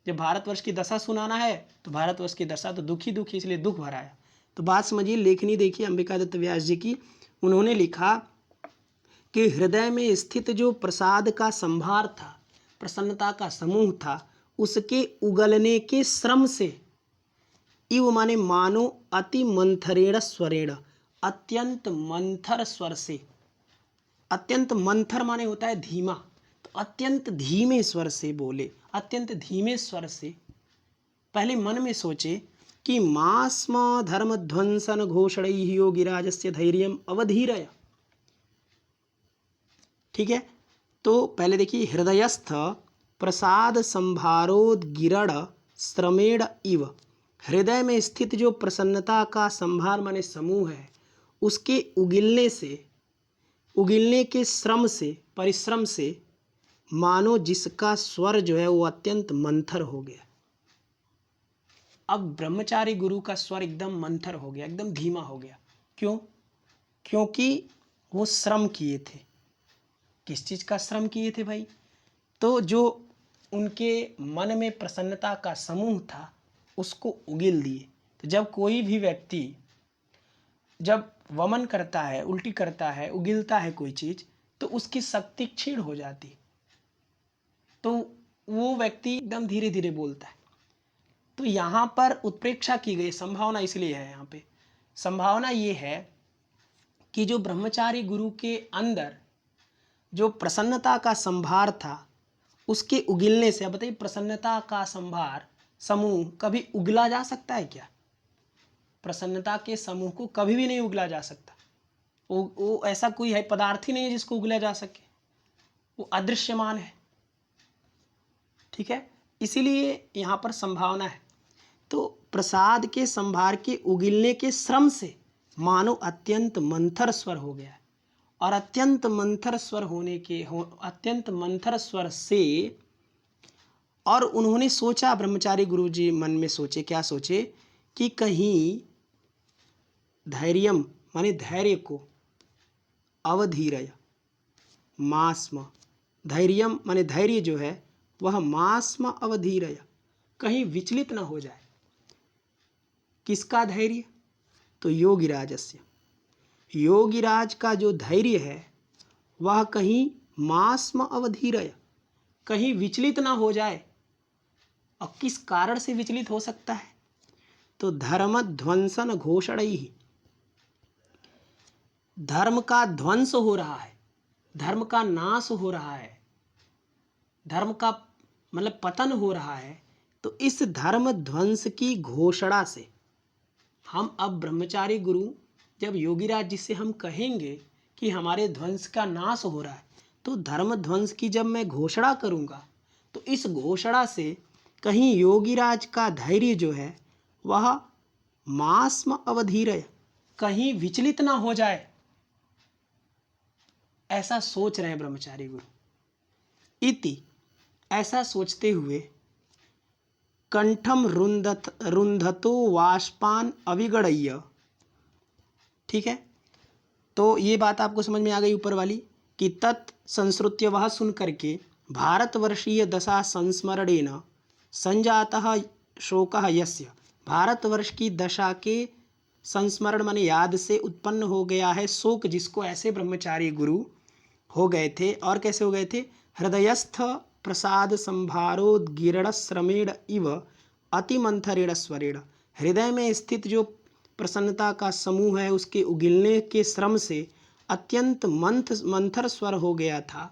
जब भारतवर्ष की दशा सुनाना है तो भारतवर्ष की दशा तो दुखी दुखी, इसलिए दुख भरा है। तो बात समझिए, लेखनी देखिए अंबिका दत्त व्यास जी की, उन्होंने लिखा कि हृदय में स्थित जो प्रसाद का संभार था, प्रसन्नता का समूह था, उसके उगलने के श्रम से, इव माने मानो अति मंथरेण स्वरेण, अत्यंत मंथर स्वर से, अत्यंत मंथर माने होता है धीमा, तो अत्यंत धीमे स्वर से बोले, अत्यंत धीमे स्वर से पहले मन में सोचे कि मास्म धर्म ध्वंसन घोषणैः योगिराजस्य धैर्यम अवधीरय। ठीक है, तो पहले देखिए, हृदयस्थ प्रसाद संभारोद्गिरण श्रमेण इव, हृदय में स्थित जो प्रसन्नता का संभार माने समूह है, उसके उगिलने से, उगिलने के श्रम से, परिश्रम से मानो जिसका स्वर जो है वो अत्यंत मंथर हो गया। अब ब्रह्मचारी गुरु का स्वर एकदम मंथर हो गया, एकदम धीमा हो गया। क्यों? क्योंकि वो श्रम किए थे। किस चीज़ का श्रम किए थे भाई? तो जो उनके मन में प्रसन्नता का समूह था उसको उगिल दिए। तो जब कोई भी व्यक्ति जब वमन करता है, उल्टी करता है, उगिलता है कोई चीज़, तो उसकी शक्ति क्षीण हो जाती, तो वो व्यक्ति एकदम धीरे धीरे बोलता है। तो यहाँ पर उत्प्रेक्षा की गई संभावना इसलिए है, यहाँ पे संभावना ये है कि जो ब्रह्मचारी गुरु के अंदर जो प्रसन्नता का संभार था उसके उगिलने से, अब बताइए प्रसन्नता का संभार समूह कभी उगला जा सकता है क्या? प्रसन्नता के समूह को कभी भी नहीं उगला जा सकता। वो ऐसा कोई है पदार्थ ही नहीं है जिसको उगला जा सके, वो अदृश्यमान है। ठीक है, इसीलिए यहाँ पर संभावना है। तो प्रसाद के संभार के उगिलने के श्रम से मानो अत्यंत मंथर स्वर हो गया, और अत्यंत मंथर स्वर होने के अत्यंत मंथर स्वर से, और उन्होंने सोचा, ब्रह्मचारी गुरु जी मन में सोचे, क्या सोचे कि कहीं धैर्यम माने धैर्य को, अवधीरय मास्म, धैर्यम माने धैर्य जो है वह मास्म अवधीरय, कहीं विचलित न हो जाए। किसका धैर्य? तो योगिराजस्य, योगिराज का जो धैर्य है वह कहीं मास्म अवधीरय, कहीं विचलित ना हो जाए। और किस कारण से विचलित हो सकता है? तो धर्म ध्वंसन घोषणैः, धर्म का ध्वंस हो रहा है, धर्म का नाश हो रहा है, धर्म का मतलब पतन हो रहा है। तो इस धर्म ध्वंस की घोषणा से हम, अब ब्रह्मचारी गुरु जब योगीराज जी से हम कहेंगे कि हमारे ध्वंस का नाश हो रहा है, तो धर्म ध्वंस की जब मैं घोषणा करूँगा तो इस घोषणा से कहीं योगीराज का धैर्य जो है वह मास्म अवधीरय, कहीं विचलित ना हो जाए, ऐसा सोच रहे हैं ब्रह्मचारी गुरु। इति, ऐसा सोचते हुए कंठम रुंधतो वाष्पान अविगणय्य। ठीक है, तो ये बात आपको समझ में आ गई ऊपर वाली, कि तत् संस्कृत्य वह सुन करके भारतवर्षीय दशा संस्मरणेन संजातः शोकः यस्य, भारतवर्ष की दशा के संस्मरण माने याद से उत्पन्न हो गया है शोक, जिसको ऐसे ब्रह्मचारी गुरु हो गए थे। और कैसे हो गए थे? हृदयस्थ प्रसाद संभारोद्गिरण श्रमेण इव अतिमंथरेण स्वरेण, हृदय में स्थित जो प्रसन्नता का समूह है उसके उगिलने के श्रम से अत्यंत मंथर स्वर हो गया था।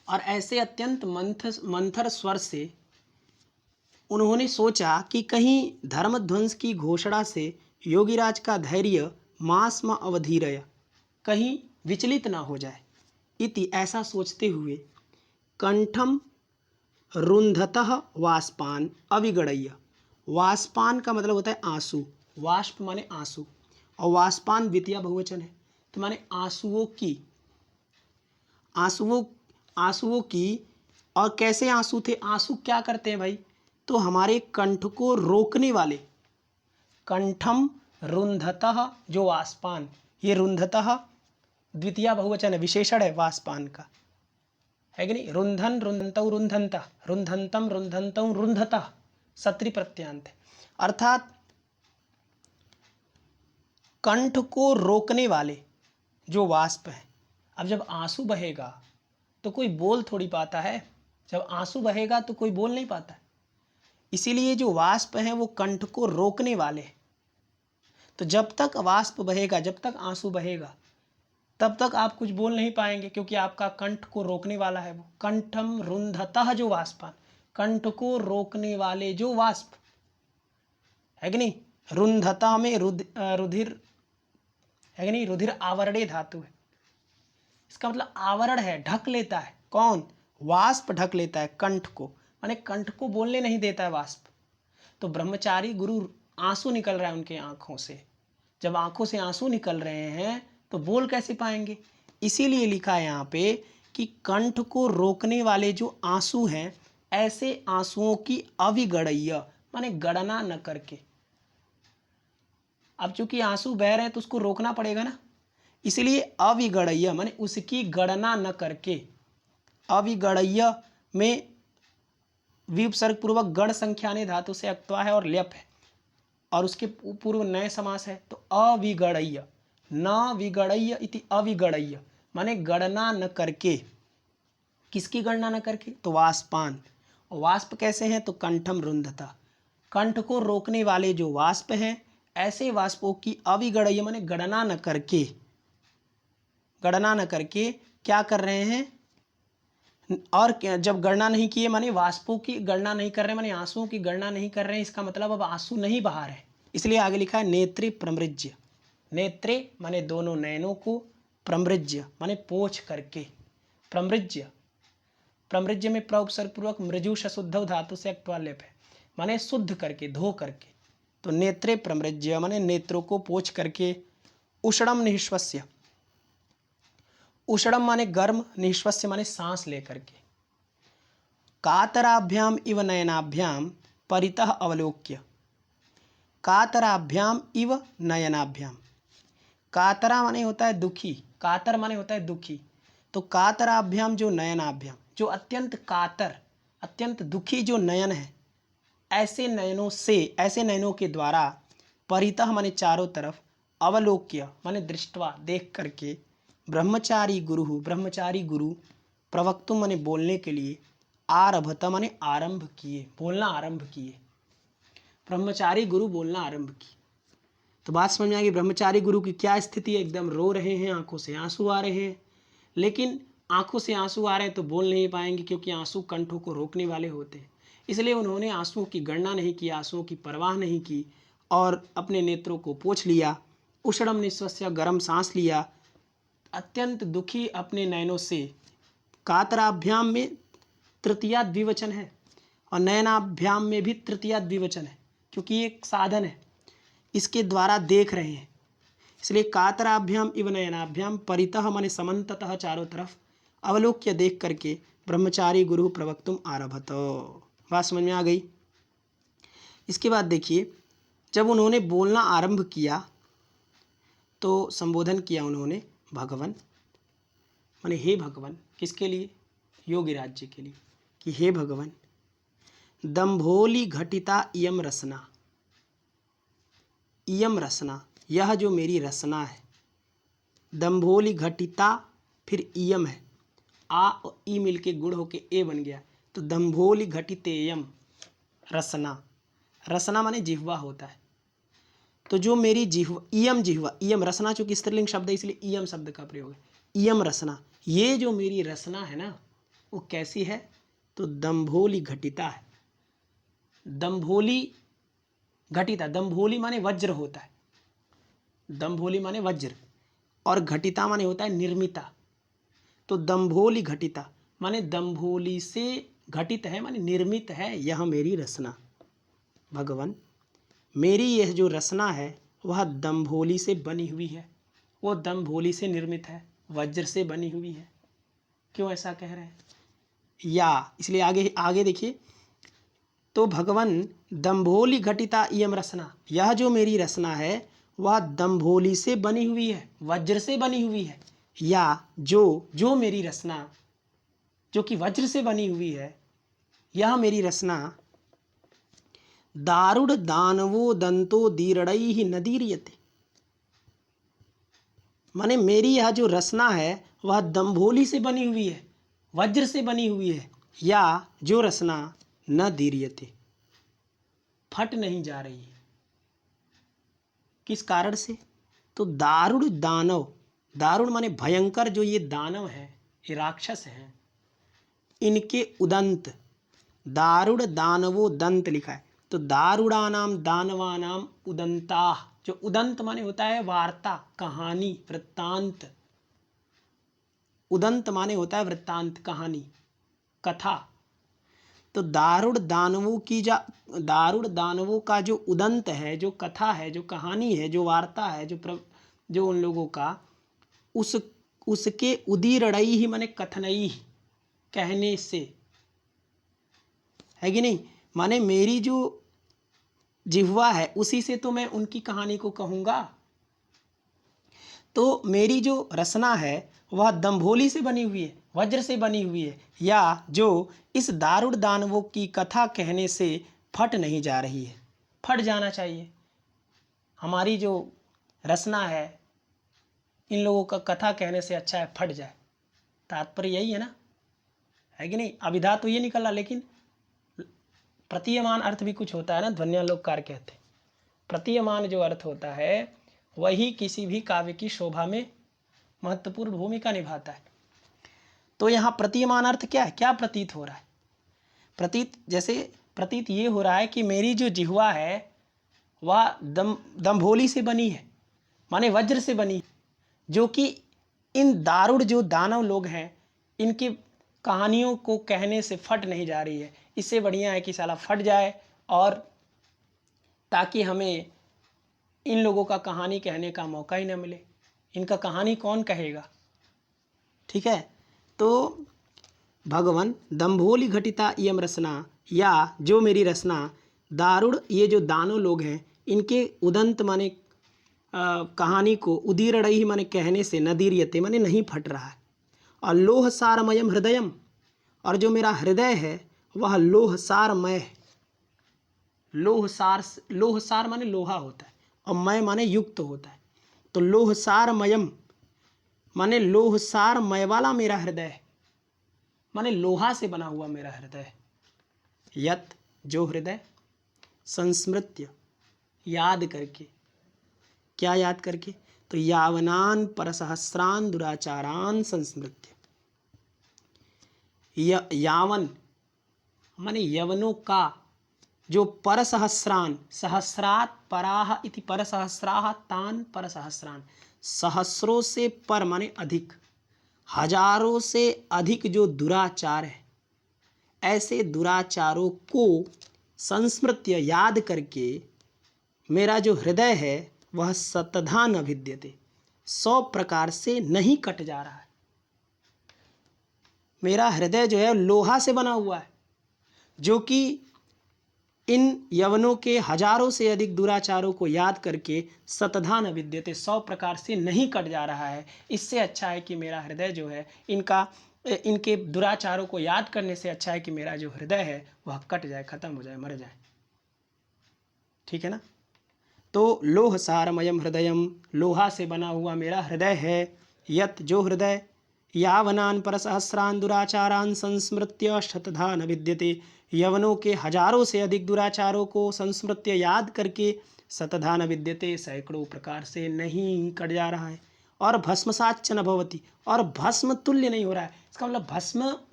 और ऐसे अत्यंत मंथर स्वर से उन्होंने सोचा कि कहीं धर्मध्वंस की घोषणा से योगीराज का धैर्य मास्म अवधीरय, कहीं विचलित ना हो जाए। इति, ऐसा सोचते हुए कंठम रुंधतः वाष्पान अविगणय्य, वाष्पान का मतलब होता है आंसू, वाष्प माने आंसू, और वाष्पान द्वितीय बहुवचन है, तो माने आंसुओं की, आंसुओं की। और कैसे आंसू थे? आंसू क्या करते हैं भाई? तो हमारे कंठ को रोकने वाले। कंठम रुंधतः, जो वाष्पान, ये रुंधतः द्वितीय बहुवचन है, विशेषण है वाष्पान का, है कि नहीं? रुंधन रुंधन्तौ रुंधन्तः, रुंधन्तम रुंधन्तौ रुंधतः, सत्री प्रत्यांत है, अर्थात कंठ को रोकने वाले जो वाष्प है। अब जब आंसू बहेगा तो कोई बोल थोड़ी पाता है, जब आंसू बहेगा तो कोई बोल नहीं पाता, इसीलिए जो वाष्प है वो कंठ को रोकने वाले। तो जब तक वाष्प बहेगा, जब तक आंसू बहेगा, तब तक आप कुछ बोल नहीं पाएंगे, क्योंकि आपका कंठ को रोकने वाला है वो। कंठम रुंधतः जो वाष्पान, कंठ को रोकने वाले जो वाष्प है कि नहीं। रुंधता में रुधिर है कि नहीं, रुधिर आवरणे धातु है। इसका मतलब आवरण है, ढक लेता है। कौन? वाष्प ढक लेता है कंठ को, माने कंठ को बोलने नहीं देता है वाष्प। तो ब्रह्मचारी गुरु आंसू निकल रहा है उनके आंखों से। जब आंखों से आंसू निकल रहे हैं तो बोल कैसे पाएंगे। इसीलिए लिखा है यहाँ पे कि कंठ को रोकने वाले जो आंसू हैं, ऐसे आंसुओं की अविगणय्य, माने गणना न करके। अब चूंकि आंसू बह रहे हैं तो उसको रोकना पड़ेगा ना, इसलिए अविगणय्य माने उसकी गणना न करके। अविगणय्य में विपसर्ग पूर्वक गण संख्याने धातु से अक्त्वा है और ल्यप है, और उसके पूर्व नए समास है। तो अविगणय्य, न विगणय्य इति अविगणय्य, माने गणना न करके। किसकी गणना न करके? तो वाष्पान। वाष्प कैसे हैं? तो कंठम रुंधता, कंठ को रोकने वाले जो वाष्प हैं, ऐसे वाष्पों की अविगणय्य माने गणना न करके। गणना न करके क्या कर रहे हैं? और जब गणना नहीं किए माने वाष्पों की गणना नहीं कर रहे, माने आंसुओं की गणना नहीं कर रहे हैं। इसका मतलब अब आंसू नहीं बहा रहे, इसलिए आगे लिखा है नेत्रे प्रमृज्य। नेत्रे माने दोनों नयनों को, प्रमृज्य माने पोंछ करके। प्रमृज्य, प्रमृज्य में प्रउपसर्ग पूर्वक मृजु शुद्ध धातु से अक्त्वा लेप है, माने शुद्ध करके, धो करके। तो नेत्रे प्रमृज्य माने नेत्रों को पोंछ करके। उषणम निःश्वस्य, उषणम माने गर्म, निःश्वस्य माने सांस लेकर के। कातराभ्याम इव नयनाभ्याम परितः अवलोक्य। कातराभ्याम इव नयनाभ्याम, कातरा माने होता है दुखी, कातर माने होता है दुखी। तो कातराभ्याम जो नयनाभ्याम, जो अत्यंत कातर, अत्यंत दुखी जो नयन है, ऐसे नयनों से, ऐसे नयनों के द्वारा, परितः माने चारों तरफ, अवलोक्य माने दृष्टवा देख करके, ब्रह्मचारी गुरु, ब्रह्मचारी गुरु, प्रवक्तुम माने बोलने के लिए, आरभत माने आरंभ किए, बोलना आरंभ किए। ब्रह्मचारी गुरु बोलना आरंभ किए। तो बात समझ में आ गई ब्रह्मचारी गुरु की क्या स्थिति है। एकदम रो रहे हैं, आंखों से आंसू आ रहे हैं, लेकिन आंखों से आंसू आ रहे हैं तो बोल नहीं पाएंगे, क्योंकि आंसू कंठों को रोकने वाले होते हैं। इसलिए उन्होंने आंसुओं की गणना नहीं की, आंसुओं की परवाह नहीं की, और अपने नेत्रों को पोंछ लिया। उषणम निःश्वस्य, गर्म सांस लिया, अत्यंत दुखी अपने नयनों से। कातराभ्याम में तृतीया द्विवचन है, और नयनाभ्याम में भी तृतीया द्विवचन है, क्योंकि एक साधन है, इसके द्वारा देख रहे हैं। इसलिए कातराभ्याम इव नयनाभ्याम परितः माने समन्ततः, चारों तरफ, अवलोक्य देख करके, ब्रह्मचारी गुरु प्रवक्तुम आरभत। बात समझ में आ गई। इसके बाद देखिए, जब उन्होंने बोलना आरंभ किया तो संबोधन किया उन्होंने भगवन, माने हे भगवन। किसके लिए? योगी राज्य के लिए, कि हे भगवन, दंभोली घटिता इयम रसना, इयम रसना, यह जो मेरी रसना है। दंभोली घटिता, फिर इयम है, आ और ई मिलके गुण होके ए बन गया, तो दंभोली घटितेयम रसना। रसना माने जिह्वा होता है। तो जो मेरी जिह्वा, इयम जिह्वा, इयम रसना चूंकि स्त्रीलिंग शब्द है इसलिए इयम शब्द का प्रयोग है। इयम रसना, ये जो मेरी रसना है ना, वो कैसी है? तो दंभोली घटिता है। दंभोली घटिता, दंभोली माने वज्र होता है, दंभोली माने वज्र, और घटिता माने होता है निर्मिता। तो दंभोली घटिता माने दंभोली से घटित है, माने निर्मित है यह मेरी रसना। भगवान, मेरी यह जो रसना है वह दंभोली से बनी हुई है, वो दंभोली से निर्मित है, वज्र से बनी हुई है। क्यों ऐसा कह रहे हैं? या इसलिए आगे आगे देखिए, तो भगवान दंभोली घटिता इयम रसना, यह जो मेरी रसना है वह दंभोली से बनी हुई है, वज्र से बनी हुई है। या जो मेरी रसना, जो कि वज्र से बनी हुई है, यह मेरी रसना दारुड़ दानवो दंतो दीर्णैहि न दीर्यते, माने मेरी यह जो रसना है वह दंभोली से बनी हुई है, वज्र से बनी हुई है। या जो रसना न दीर्यते, फट नहीं जा रही है। किस कारण से? तो दारुड़ दानव, दारुण माने भयंकर, जो ये दानव हैं, ये राक्षस हैं, इनके उदंत, दारुण दानवो दंत लिखा है, तो दारुणानाम दानवानाम उदंता, जो उदंत माने होता है वार्ता, कहानी, वृत्तांत। उदंत माने होता है वृत्तांत, कहानी, कथा। तो दारुण दानवों का जो उदंत है, जो कथा है, जो कहानी है, जो वार्ता है, जो उन लोगों का, उसके उदीरणई ही माने कथनई, कहने से, है कि नहीं। माने मेरी जो जिह्वा है उसी से तो मैं उनकी कहानी को कहूँगा। तो मेरी जो रचना है वह दंभोली से बनी हुई है, वज्र से बनी हुई है, या जो इस दारुण दानवों की कथा कहने से फट नहीं जा रही है। फट जाना चाहिए। हमारी जो रचना है इन लोगों का कथा कहने से अच्छा है फट जाए, तात्पर्य यही है ना, है कि नहीं। अभिधा तो ये निकला, लेकिन प्रतीयमान अर्थ भी कुछ होता है ना, ध्वन्यालोककार कहते हैं। प्रतीयमान जो अर्थ होता है वही किसी भी काव्य की शोभा में महत्वपूर्ण भूमिका निभाता है। तो यहाँ प्रतीयमान अर्थ क्या है, क्या प्रतीत हो रहा है। प्रतीत ये हो रहा है कि मेरी जो जिह्वा है वह दंभोली से बनी है, माने वज्र से बनी, जो कि इन दारुण जो दानव लोग हैं इनकी कहानियों को कहने से फट नहीं जा रही है। इससे बढ़िया है कि साला फट जाए, और ताकि हमें इन लोगों का कहानी कहने का मौका ही न मिले। इनका कहानी कौन कहेगा, ठीक है। तो भगवान दंभोली घटिता इयम रचना, या जो मेरी रचना दारुण ये जो दानव लोग हैं इनके उदंत माने कहानी को, उदीरणई माने कहने से, नदीर्यते माने नहीं फट रहा है। और लोहसारमयम हृदयम, और जो मेरा हृदय है वह लोहसारमय, लोहसार माने लोहा होता है, और मय माने युक्त होता है। तो लोहसारमयम माने लोहसारमय वाला मेरा हृदय है, माने लोहा से बना हुआ मेरा हृदय है। यत जो हृदय, संस्मृत्य याद करके, क्या याद करके, तो यावनान परसहस्रान दुराचारान संस्मृत्य। यावन माने यवनों का, जो परसहस्रान, सहस्रात पराह इति परसहस्राः तान परसहस्रान, सहस्रों से पर माने अधिक, हजारों से अधिक जो दुराचार है, ऐसे दुराचारों को संस्मृत्य याद करके मेरा जो हृदय है वह सतधा न भिद्यते, 100 प्रकार से नहीं कट जा रहा है। मेरा हृदय जो है लोहा से बना हुआ है, जो कि इन यवनों के हजारों से अधिक दुराचारों को याद करके सतधा न विद्यते, 100 प्रकार से नहीं कट जा रहा है। इससे अच्छा है कि मेरा हृदय जो है इनके दुराचारों को याद करने से अच्छा है कि मेरा जो हृदय है वह कट जाए, खत्म हो जाए, मर जाए, ठीक है ना। तो लोह सारमयम हृदयम, लोहा से बना हुआ मेरा हृदय है। यत जो हृदय, यावनान परसहस्रान दुराचारान संस्मृत्य शतधा न विद्यते, यवनों के हजारों से अधिक दुराचारों को संस्मृत्य याद करके शतधा न विद्यते, सैकड़ों प्रकार से नहीं कट जा रहा है। और भस्मसाच्च न भवति, और भस्म तुल्य नहीं हो रहा है। इसका मतलब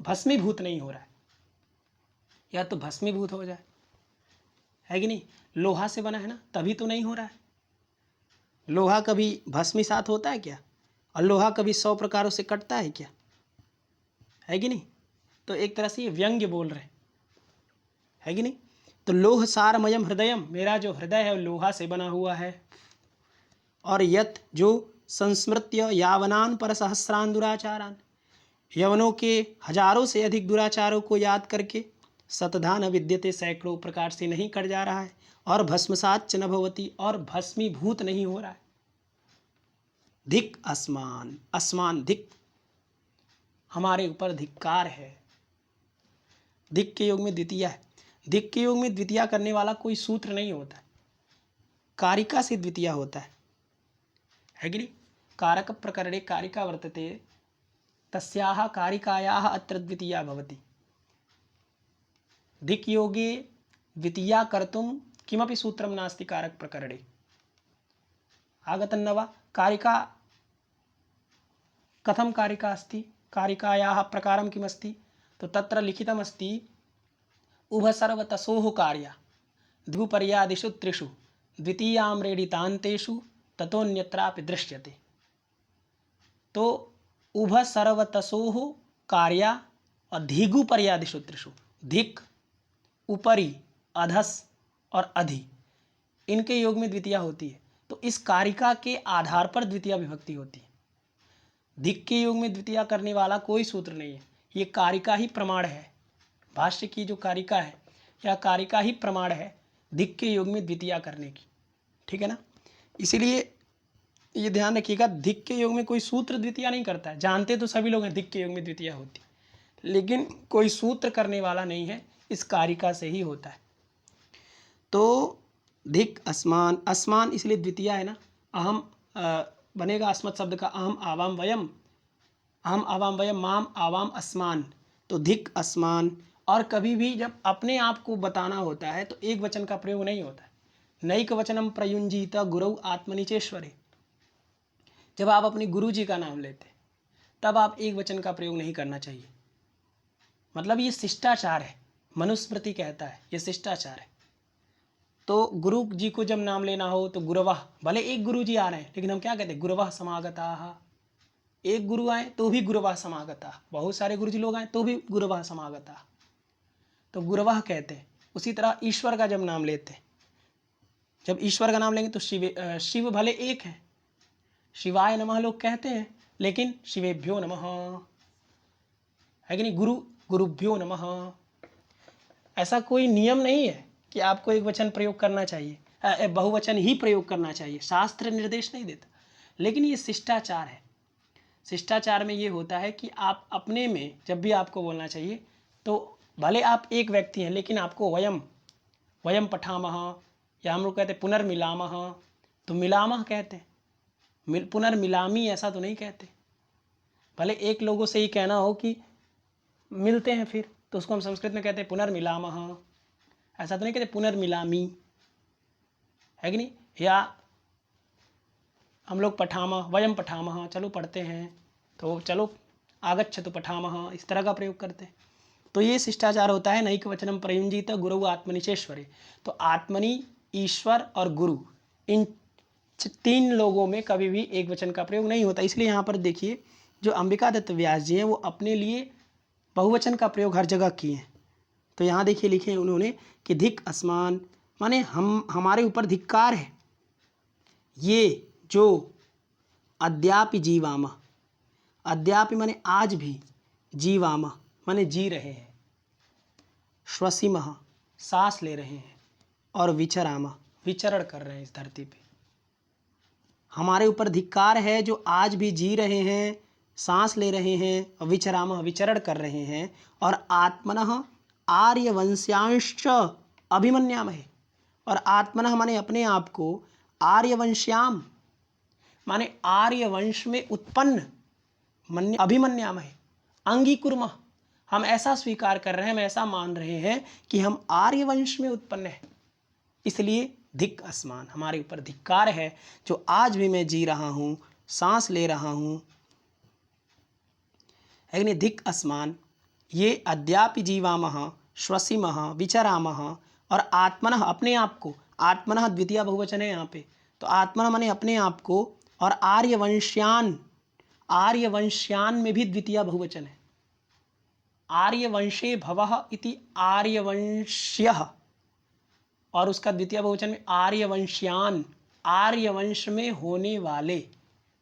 भस्मीभूत नहीं हो रहा है, या तो भस्मीभूत हो जाए, है कि नहीं। लोहा से बना है ना, तभी तो नहीं हो रहा है। लोहा कभी भस्मीसात होता है क्या, और लोहा कभी 100 प्रकारों से कटता है क्या, है कि नहीं। तो एक तरह से ये व्यंग्य बोल रहे है कि नहीं। तो लोह सारमयम हृदयम, मेरा जो हृदय है लोहा से बना हुआ है। और यत जो संस्मृत्य यावनान पर सहस्रान दुराचारान, यवनों के हजारों से अधिक दुराचारों को याद करके शतधा न विद्यते, सैकड़ों प्रकार से नहीं कट जा रहा है। और भस्मसाच्च न भवति, और भस्मीभूत नहीं हो रहा है। धिक अस्मान, अस्मान धिक, हमारे ऊपर धिक्कार है। धिक के योग में द्वितीया है। धिक के योग में द्वितीया करने वाला कोई सूत्र नहीं होता है, कारिका से द्वितीया होता है कि नहीं। कारक प्रकरणे कारिका वर्तते, तस्याः कारिकायाः अत्र द्वितीया भवति। धिक योगे द्वितीया कर्तुं किमपि सूत्रं नास्ति कारक प्रकरणे। आगतं न वा। कारिका कथम कारिका अस्ति, कारिकायाः प्रकारं किमस्ति, तो तत्र लिखितमस्ति उभसर्वतसोः कार्या द्विपर्यादिषु त्रिषु द्वितीयां रेडितान्तेषु ततोऽन्यत्रापि दृश्यते। तो उभसर्वतसोः कार्या और धिगु पर्यादिषु त्रिषु, धिक, उपरि, अधस और अधि, इनके योग में द्वितीया होती है। तो इस कारिका के आधार पर द्वितीया विभक्ति होती है। धिक के योग में द्वितीया करने वाला कोई सूत्र नहीं है, ये कारिका ही प्रमाण है। भाष्य की जो कारिका है या कारिका ही प्रमाण है धिक के योग में द्वितीया करने की, ठीक है ना। इसीलिए ये ध्यान रखिएगा, धिक के योग में कोई सूत्र द्वितीया नहीं करता है। जानते तो सभी लोग हैं धिक के योग में द्वितीया होती है, लेकिन कोई सूत्र करने वाला नहीं है, इस कारिका से ही होता है। तो धिक अस्मान, अस्मान इसलिए द्वितीया है ना। अहम बनेगा अस्मत् शब्द का अहम आवाम वयम, अहम आवाम वयम माम आवाम अस्मान, तो धिक अस्मान। और कभी भी जब अपने आप को बताना होता है तो एक वचन का प्रयोग नहीं होता है। नैक वचनम प्रयुंजीत गुरु आत्मनिचेश्वरे, जब आप अपने गुरु जी का नाम लेते तब आप एक वचन का प्रयोग नहीं करना चाहिए। मतलब ये शिष्टाचार है, मनुस्मृति कहता है ये शिष्टाचार है। तो गुरु जी को जब नाम लेना हो तो गुरवः, भले एक गुरु जी आ रहे हैं लेकिन हम क्या कहते हैं, गुरवः समागताः। एक गुरु आए तो भी गुरवः समागताः, बहुत सारे गुरु जी लोग आए तो भी गुरवः समागताः, तो गुरवः कहते हैं। उसी तरह ईश्वर का जब नाम लेते हैं, जब ईश्वर का नाम लेंगे तो शिव भले एक है, शिवाय नमः लोग कहते हैं, लेकिन शिवेभ्यो नमः है कि नहीं, गुरु गुरुभ्यो नमः। ऐसा कोई नियम नहीं है कि आपको एक वचन प्रयोग करना चाहिए, बहुवचन ही प्रयोग करना चाहिए, शास्त्र निर्देश नहीं देता, लेकिन ये शिष्टाचार है। शिष्टाचार में ये होता है कि आप अपने में जब भी आपको बोलना चाहिए तो भले आप एक व्यक्ति हैं लेकिन आपको वयम, वयम पठामः, या हम लोग कहते हैं पुनर्मिलामः, तो मिलामः कहते हैं, पुनर्मिलामी ऐसा तो नहीं कहते। भले एक लोगों से ही कहना हो कि मिलते हैं फिर, तो उसको हम संस्कृत में कहते हैं पुनर्मिलामः, ऐसा तो नहीं कहते पुनर्मिलामी, है कि नहीं। या हम लोग पठामः, वयम पठामः, चलो पढ़ते हैं, तो चलो आगच्छतु पठामः, इस तरह का प्रयोग करते हैं। तो ये शिष्टाचार होता है। नैक वचनम प्रयुंजीत गुरु आत्मनिचेश्वरे, तो आत्मनि, ईश्वर और गुरु, इन तीन लोगों में कभी भी एक वचन का प्रयोग नहीं होता। इसलिए यहाँ पर देखिए जो अंबिका दत्त व्यास जी हैं वो अपने लिए बहुवचन का प्रयोग हर जगह किए हैं। तो यहाँ देखिए लिखे उन्होंने कि धिक अस्मान, माने हमारे ऊपर धिक्कार है, ये जो अद्यापि जीवाम, अद्यापि माने आज भी, जीवाम माने जी रहे हैं, श्वसिमः सांस ले रहे हैं, और विचराम विचरण कर रहे हैं इस धरती पे। हमारे ऊपर धिक्कार है जो आज भी जी रहे हैं, सांस ले रहे हैं, और विचराम विचरण कर रहे हैं, और आत्मनः आर्यवंश्यांश्च अभिमन्यामहे, और आत्मनः माने अपने आप को, आर्यवंश्याम माने आर्यवंश में उत्पन्न, अभिमन्यामहे अंगीकुर्मः, हम ऐसा स्वीकार कर रहे हैं, हम ऐसा मान रहे हैं कि हम आर्यवंश में उत्पन्न हैं, इसलिए धिक अस्मान, हमारे ऊपर धिक्कार है जो आज भी मैं जी रहा हूँ, सांस ले रहा हूँ, है कि नहीं। धिक अस्मान, ये अद्यापि जीवामः, श्वसिमः, विचरामः, और आत्मनः अपने आप को, आत्मनः द्वितीय बहुवचन है यहाँ पे, तो आत्मनः माने अपने आप को, और आर्यवंश्यान, आर्यवंश्यान में भी द्वितीय बहुवचन है, आर्यवंशे भवः इति आर्यवंश्यः, और उसका द्वितीय बहुवचन में आर्यवंश्यान, आर्यवंश में होने वाले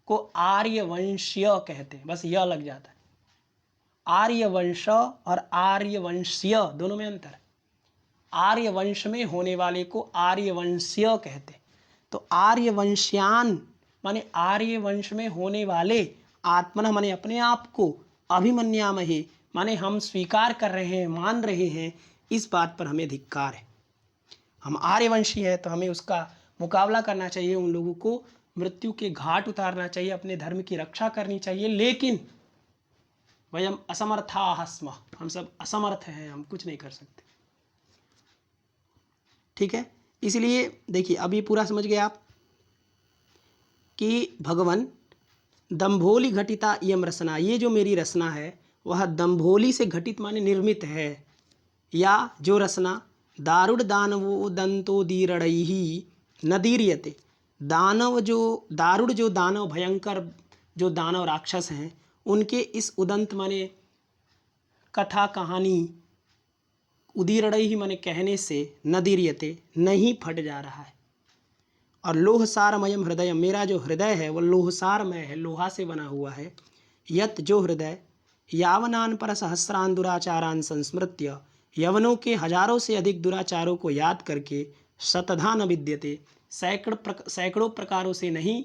को आर्यवंशीय कहते हैं, बस यह लग जाता है। आर्यवंश और आर्यवंशीय दोनों में अंतर है। आर्यवंश में होने वाले को आर्यवंशीय कहते हैं। तो आर्यवंश्यान माने आर्यवंश में होने वाले, आत्मन माने अपने आप को, अभिमन्यामहे माने हम स्वीकार कर रहे हैं, मान रहे हैं, इस बात पर हमें धिक्कार है। हम आर्यवंशी हैं तो हमें उसका मुकाबला करना चाहिए, उन लोगों को मृत्यु के घाट उतारना चाहिए, अपने धर्म की रक्षा करनी चाहिए, लेकिन वयम असमर्थाः स्मः, हम सब असमर्थ हैं, हम कुछ नहीं कर सकते। ठीक है, इसलिए देखिए अब ये पूरा समझ गए आप कि भगवान दम्भोली घटिता इयम रसना, ये जो मेरी रसना है वह दम्भोली से घटित माने निर्मित है। या जो रसना दारुड़ दानवो दंतोदीरणैहि न दीर्यते, दानव जो दारुड़ जो दानव भयंकर जो दानव राक्षस हैं उनके इस उदंत माने कथा कहानी उदीरणैहि माने कहने से न दीर्यते नहीं फट जा रहा है। और लोहसारमयम हृदय, मेरा जो हृदय है वह लोहसारमय है, लोहा से बना हुआ है। यत जो हृदय यावनान पर सहस्रान दुराचारान संस्मृत्य, यवनों के हजारों से अधिक दुराचारों को याद करके शतधा न विद्यते, सैकड़ों प्रकारों से नहीं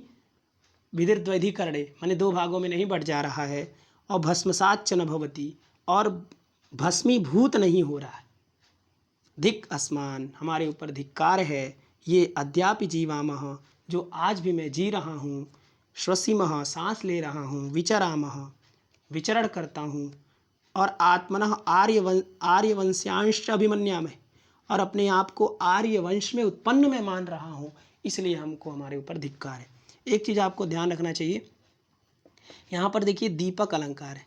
विदिर्द्वैधिकरणे माने दो भागों में नहीं बढ़ जा रहा है। और भस्मसाच्च न भवति, और भस्मीभूत नहीं हो रहा है। धिक अस्मान, हमारे ऊपर धिक्कार है। ये अद्यापि जीवामः, जो आज भी मैं जी रहा हूँ। श्वसिमः, सांस ले रहा हूँ। विचरामः, विचरण करता हूँ। और आत्मनः आर्यवंश्यांश अभिमन्यामः, और अपने आप को आर्य वंश में उत्पन्न में मान रहा हूँ, इसलिए हमको हमारे ऊपर धिक्कार है। एक चीज़ आपको ध्यान रखना चाहिए, यहाँ पर देखिए दीपक अलंकार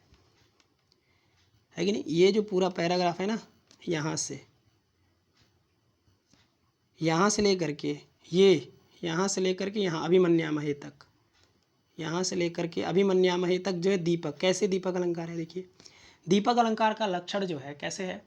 है कि नहीं। ये जो पूरा पैराग्राफ है ना, यहाँ से लेकर के ये यहाँ से लेकर के यहाँ अभिमन्यामहे तक, यहाँ से लेकर के अभिमन्यामहे तक जो है दीपक, कैसे दीपक अलंकार है। देखिए दीपक अलंकार का लक्षण जो है कैसे है।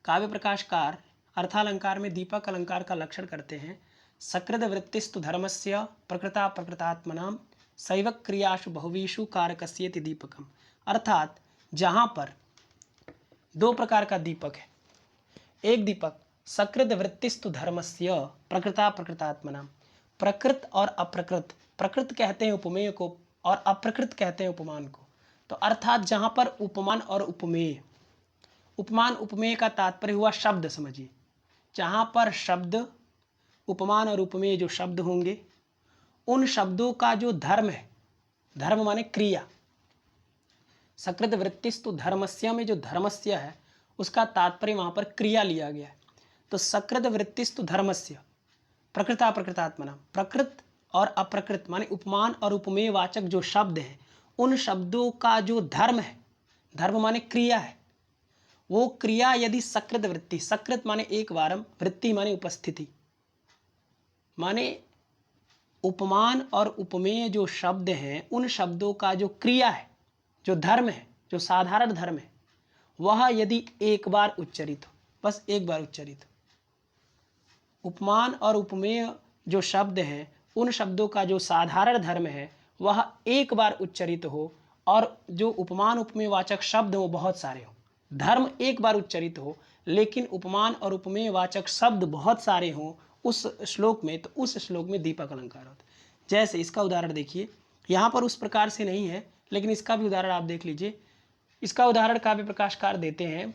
काव्य प्रकाशकार अर्थालंकार में दीपक अलंकार का लक्षण करते हैं। सकृद वृत्तिस्तु धर्मस्य प्रकृता प्रकृतात्मनाम शैव क्रियाशु बहुवीषु कारकस्येति दीपकम। अर्थात जहाँ पर दो प्रकार का दीपक है। एक दीपक सकृद वृत्तिस्तु धर्मस्य प्रकृता प्रकृतात्मनाम, प्रकृत और अप्रकृत, प्रकृत कहते हैं उपमेय को और अप्रकृत कहते हैं उपमान को। तो अर्थात जहाँ पर उपमान और उपमेय, उपमान उपमेय का तात्पर्य हुआ शब्द, समझिए जहाँ पर शब्द, उपमान और उपमेय जो शब्द होंगे उन शब्दों का जो धर्म है, धर्म माने क्रिया, सकृत वृत्तिस्तु धर्मस्य में जो धर्मस्य है उसका तात्पर्य वहाँ पर क्रिया लिया गया है। तो सकृत वृत्तिस्तु धर्मस्य प्रकृता प्रकृतात्मना, प्रकृत और अप्रकृत माने उपमान और उपमेय वाचक जो शब्द हैं उन शब्दों का जो धर्म है, धर्म माने क्रिया है, वो क्रिया यदि सकृत वृत्ति, सकृत माने एक वारम, वृत्ति माने उपस्थिति, माने उपमान और उपमेय जो शब्द हैं उन शब्दों का जो क्रिया है, जो धर्म है, जो साधारण धर्म है, वह यदि एक बार उच्चरित हो, बस एक बार उच्चरित हो, उपमान और उपमेय जो शब्द हैं उन शब्दों का जो साधारण धर्म है वह एक बार उच्चरित हो, और जो उपमान उपमेय वाचक शब्द वो बहुत सारे हो। धर्म एक बार उच्चरित हो लेकिन उपमान और उपमेय वाचक शब्द बहुत सारे हों उस श्लोक में, तो उस श्लोक में दीपक अलंकार होता है। जैसे इसका उदाहरण देखिए, यहाँ पर उस प्रकार से नहीं है लेकिन इसका भी उदाहरण आप देख लीजिए। इसका उदाहरण काव्य प्रकाशकार देते हैं।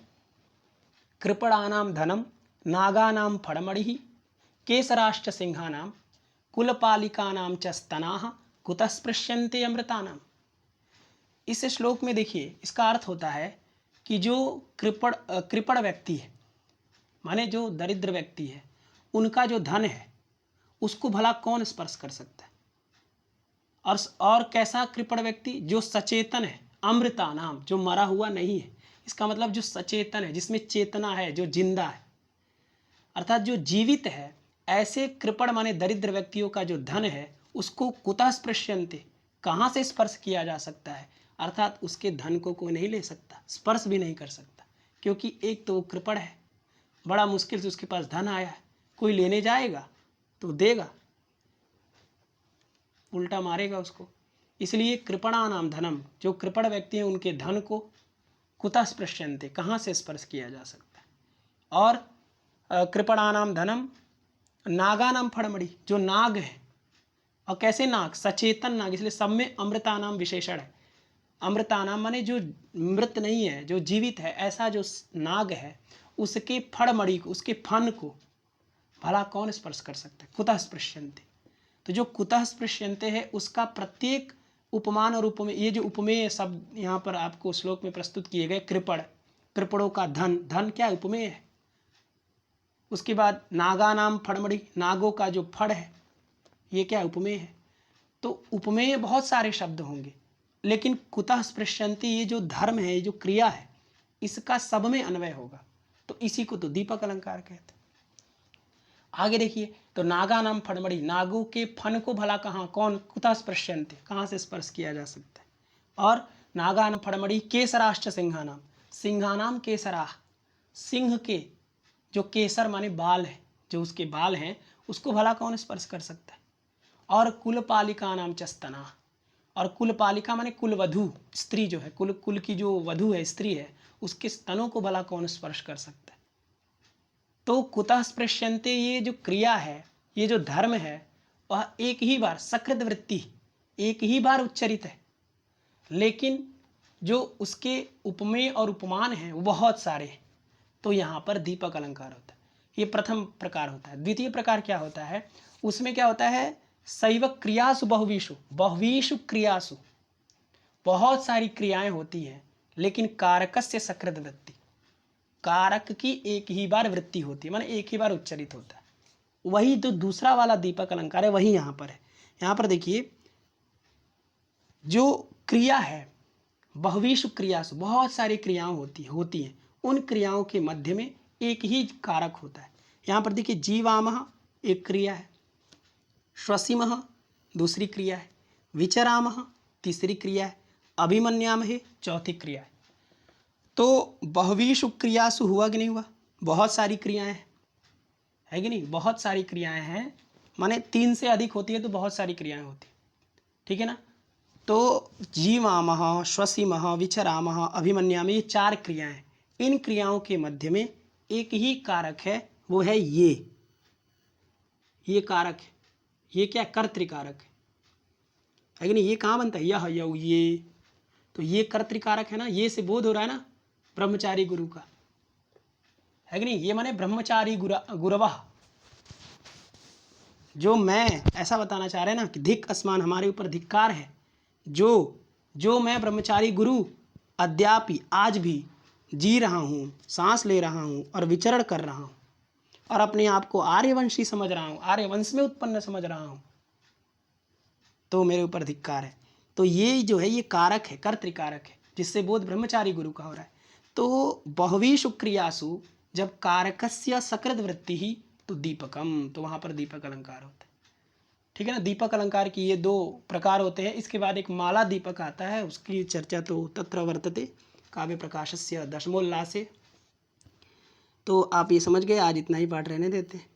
कृपणानाम धनम नागानाम फड़मणिः केसराश्च सिंहानाम कुलपालिकानाम च स्तनाः कुतः स्पृश्यन्ते अमृतानाम। इस श्लोक में देखिए इसका अर्थ होता है कि जो कृपण व्यक्ति है, माने जो दरिद्र व्यक्ति है, उनका जो धन है उसको भला कौन स्पर्श कर सकता है। और कैसा कृपण व्यक्ति, जो सचेतन है, अमृता नाम, जो मरा हुआ नहीं है। इसका मतलब जो सचेतन है, जिसमें चेतना है, जो जिंदा है, अर्थात जो जीवित है, ऐसे कृपण माने दरिद्र व्यक्तियों का जो धन है उसको कुतः स्पृश्यन्ते, कहाँ से स्पर्श किया जा सकता है। अर्थात उसके धन को कोई नहीं ले सकता, स्पर्श भी नहीं कर सकता, क्योंकि एक तो वो कृपण है, बड़ा मुश्किल से उसके पास धन आया है, कोई लेने जाएगा तो देगा, उल्टा मारेगा उसको। इसलिए कृपणा नाम धनम, जो कृपण व्यक्ति हैं उनके धन को कुतः स्पृश्यन्ते, कहाँ से स्पर्श किया जा सकता है। और कृपणा नाम धनम नागा नाम फड़मणि, जो नाग है, और कैसे नाग, सचेतन नाग, इसलिए सब में अमृता नाम विशेषण है। अमृता नाम माने जो मृत नहीं है, जो जीवित है, ऐसा जो नाग है उसके फड़मणि को, उसके फन को भला कौन स्पर्श कर सकता है। कुतः स्पृश्यन्ते, तो जो कुतः स्पृश्यन्ते है उसका प्रत्येक उपमान और उपमेय, ये जो उपमेय शब्द यहाँ पर आपको श्लोक में प्रस्तुत किए गए, कृपण, कृपणों का धन, धन क्या उपमेय है। उसके बाद नागा नाम फड़मणि, नागों का जो फड़ है ये क्या उपमेय है। तो उपमेय बहुत सारे शब्द होंगे, लेकिन कुतः स्पृश्यन्ति ये जो धर्म है, ये जो क्रिया है, इसका सब में अन्वय होगा, तो इसी को तो दीपक अलंकार कहते हैं। आगे देखिए, तो नागा नाम फड़मड़ी, नागों के फन को भला कहाँ, कौन, कुतः स्पृश्यन्ते, कहाँ से स्पर्श किया जा सकता है। और नागा नाम फड़मड़ी केसराश्च सिंहानाम, सिंहानाम केसरा, सिंह के जो केसर माने बाल है, जो उसके बाल हैं, उसको भला कौन स्पर्श कर सकता है। और कुलपालिका नाम चस्तना, और कुलपालिका माने कुलवधु, स्त्री जो है, कुल की जो वधु है, स्त्री है, उसके स्तनों को भला कौन स्पर्श कर सकता है। तो कुतः स्पृश्यन्ते ये जो क्रिया है, ये जो धर्म है, वह एक ही बार सकृत वृत्ति, एक ही बार उच्चरित है, लेकिन जो उसके उपमेय और उपमान हैं वो बहुत सारे हैं, तो यहाँ पर दीपक अलंकार होता है। ये प्रथम प्रकार होता है। द्वितीय प्रकार क्या होता है, उसमें क्या होता है, शैव क्रियासु बहुवीषु, बहुवीषु क्रियासु, बहुत सारी क्रियाएं होती हैं, लेकिन कारकस्य सकृत वृत्ति, कारक की एक ही बार वृत्ति होती है, माने एक ही बार उच्चरित होता है। वही जो दूसरा वाला दीपक अलंकार है वही यहाँ पर है। यहाँ पर देखिए, जो क्रिया है, बहुवीषु क्रियासु, बहुत सारी क्रियाएं होती हैं, उन क्रियाओं के मध्य में एक ही कारक होता है। यहाँ पर देखिए, जीवामः एक क्रिया है, श्वसिमः दूसरी क्रिया है, विचरामः तीसरी क्रिया है, अभिमन्यामहे चौथी क्रिया है। तो बहुवीषु क्रियासु हुआ कि नहीं हुआ, बहुत सारी क्रियाएं हैं, है कि नहीं, बहुत सारी क्रियाएं हैं, माने 3 से अधिक होती है तो बहुत सारी क्रियाएं होती है, ठीक है ना। तो जीवामः, श्वसिमः, विचरामः, अभिमन्यामः, ये 4 क्रियाएं हैं। इन क्रियाओं के मध्य में एक ही कारक है, वो है ये कारक है। ये क्या, कर्तृकारक है कि नहीं। ये कहाँ बनता है, यह यौ ये, तो ये कर्तृकारक है ना, ये से बोध हो रहा है ना ब्रह्मचारी गुरु का, है कि नहीं। ये माने ब्रह्मचारी गुरवः, जो मैं ऐसा बताना चाह रहे हैं ना कि धिक अस्मान, हमारे ऊपर धिक्कार है, जो मैं ब्रह्मचारी गुरु अद्यापि आज भी जी रहा हूँ, सांस ले रहा हूँ और विचरण कर रहा हूँ, और अपने आप को आर्यवंशी समझ रहा हूँ, आर्यवंश में उत्पन्न समझ रहा हूँ, तो मेरे ऊपर धिक्कार है। तो ये जो है, ये कारक है, कर्तृकारक है, जिससे बोध ब्रह्मचारी गुरु का हो रहा है। तो बहुवीषु क्रियासु जब कारकस्य सकृत वृत्ति ही, तो दीपकम, तो वहाँ पर दीपक अलंकार होता है, ठीक है ना। दीपक अलंकार की ये 2 प्रकार होते हैं। इसके बाद एक माला दीपक आता है, उसकी चर्चा तो तत्र वर्तते काव्य प्रकाशस्य दशमोल्लासे। तो आप ये समझ गए, आज इतना ही पाठ रहने देते हैं।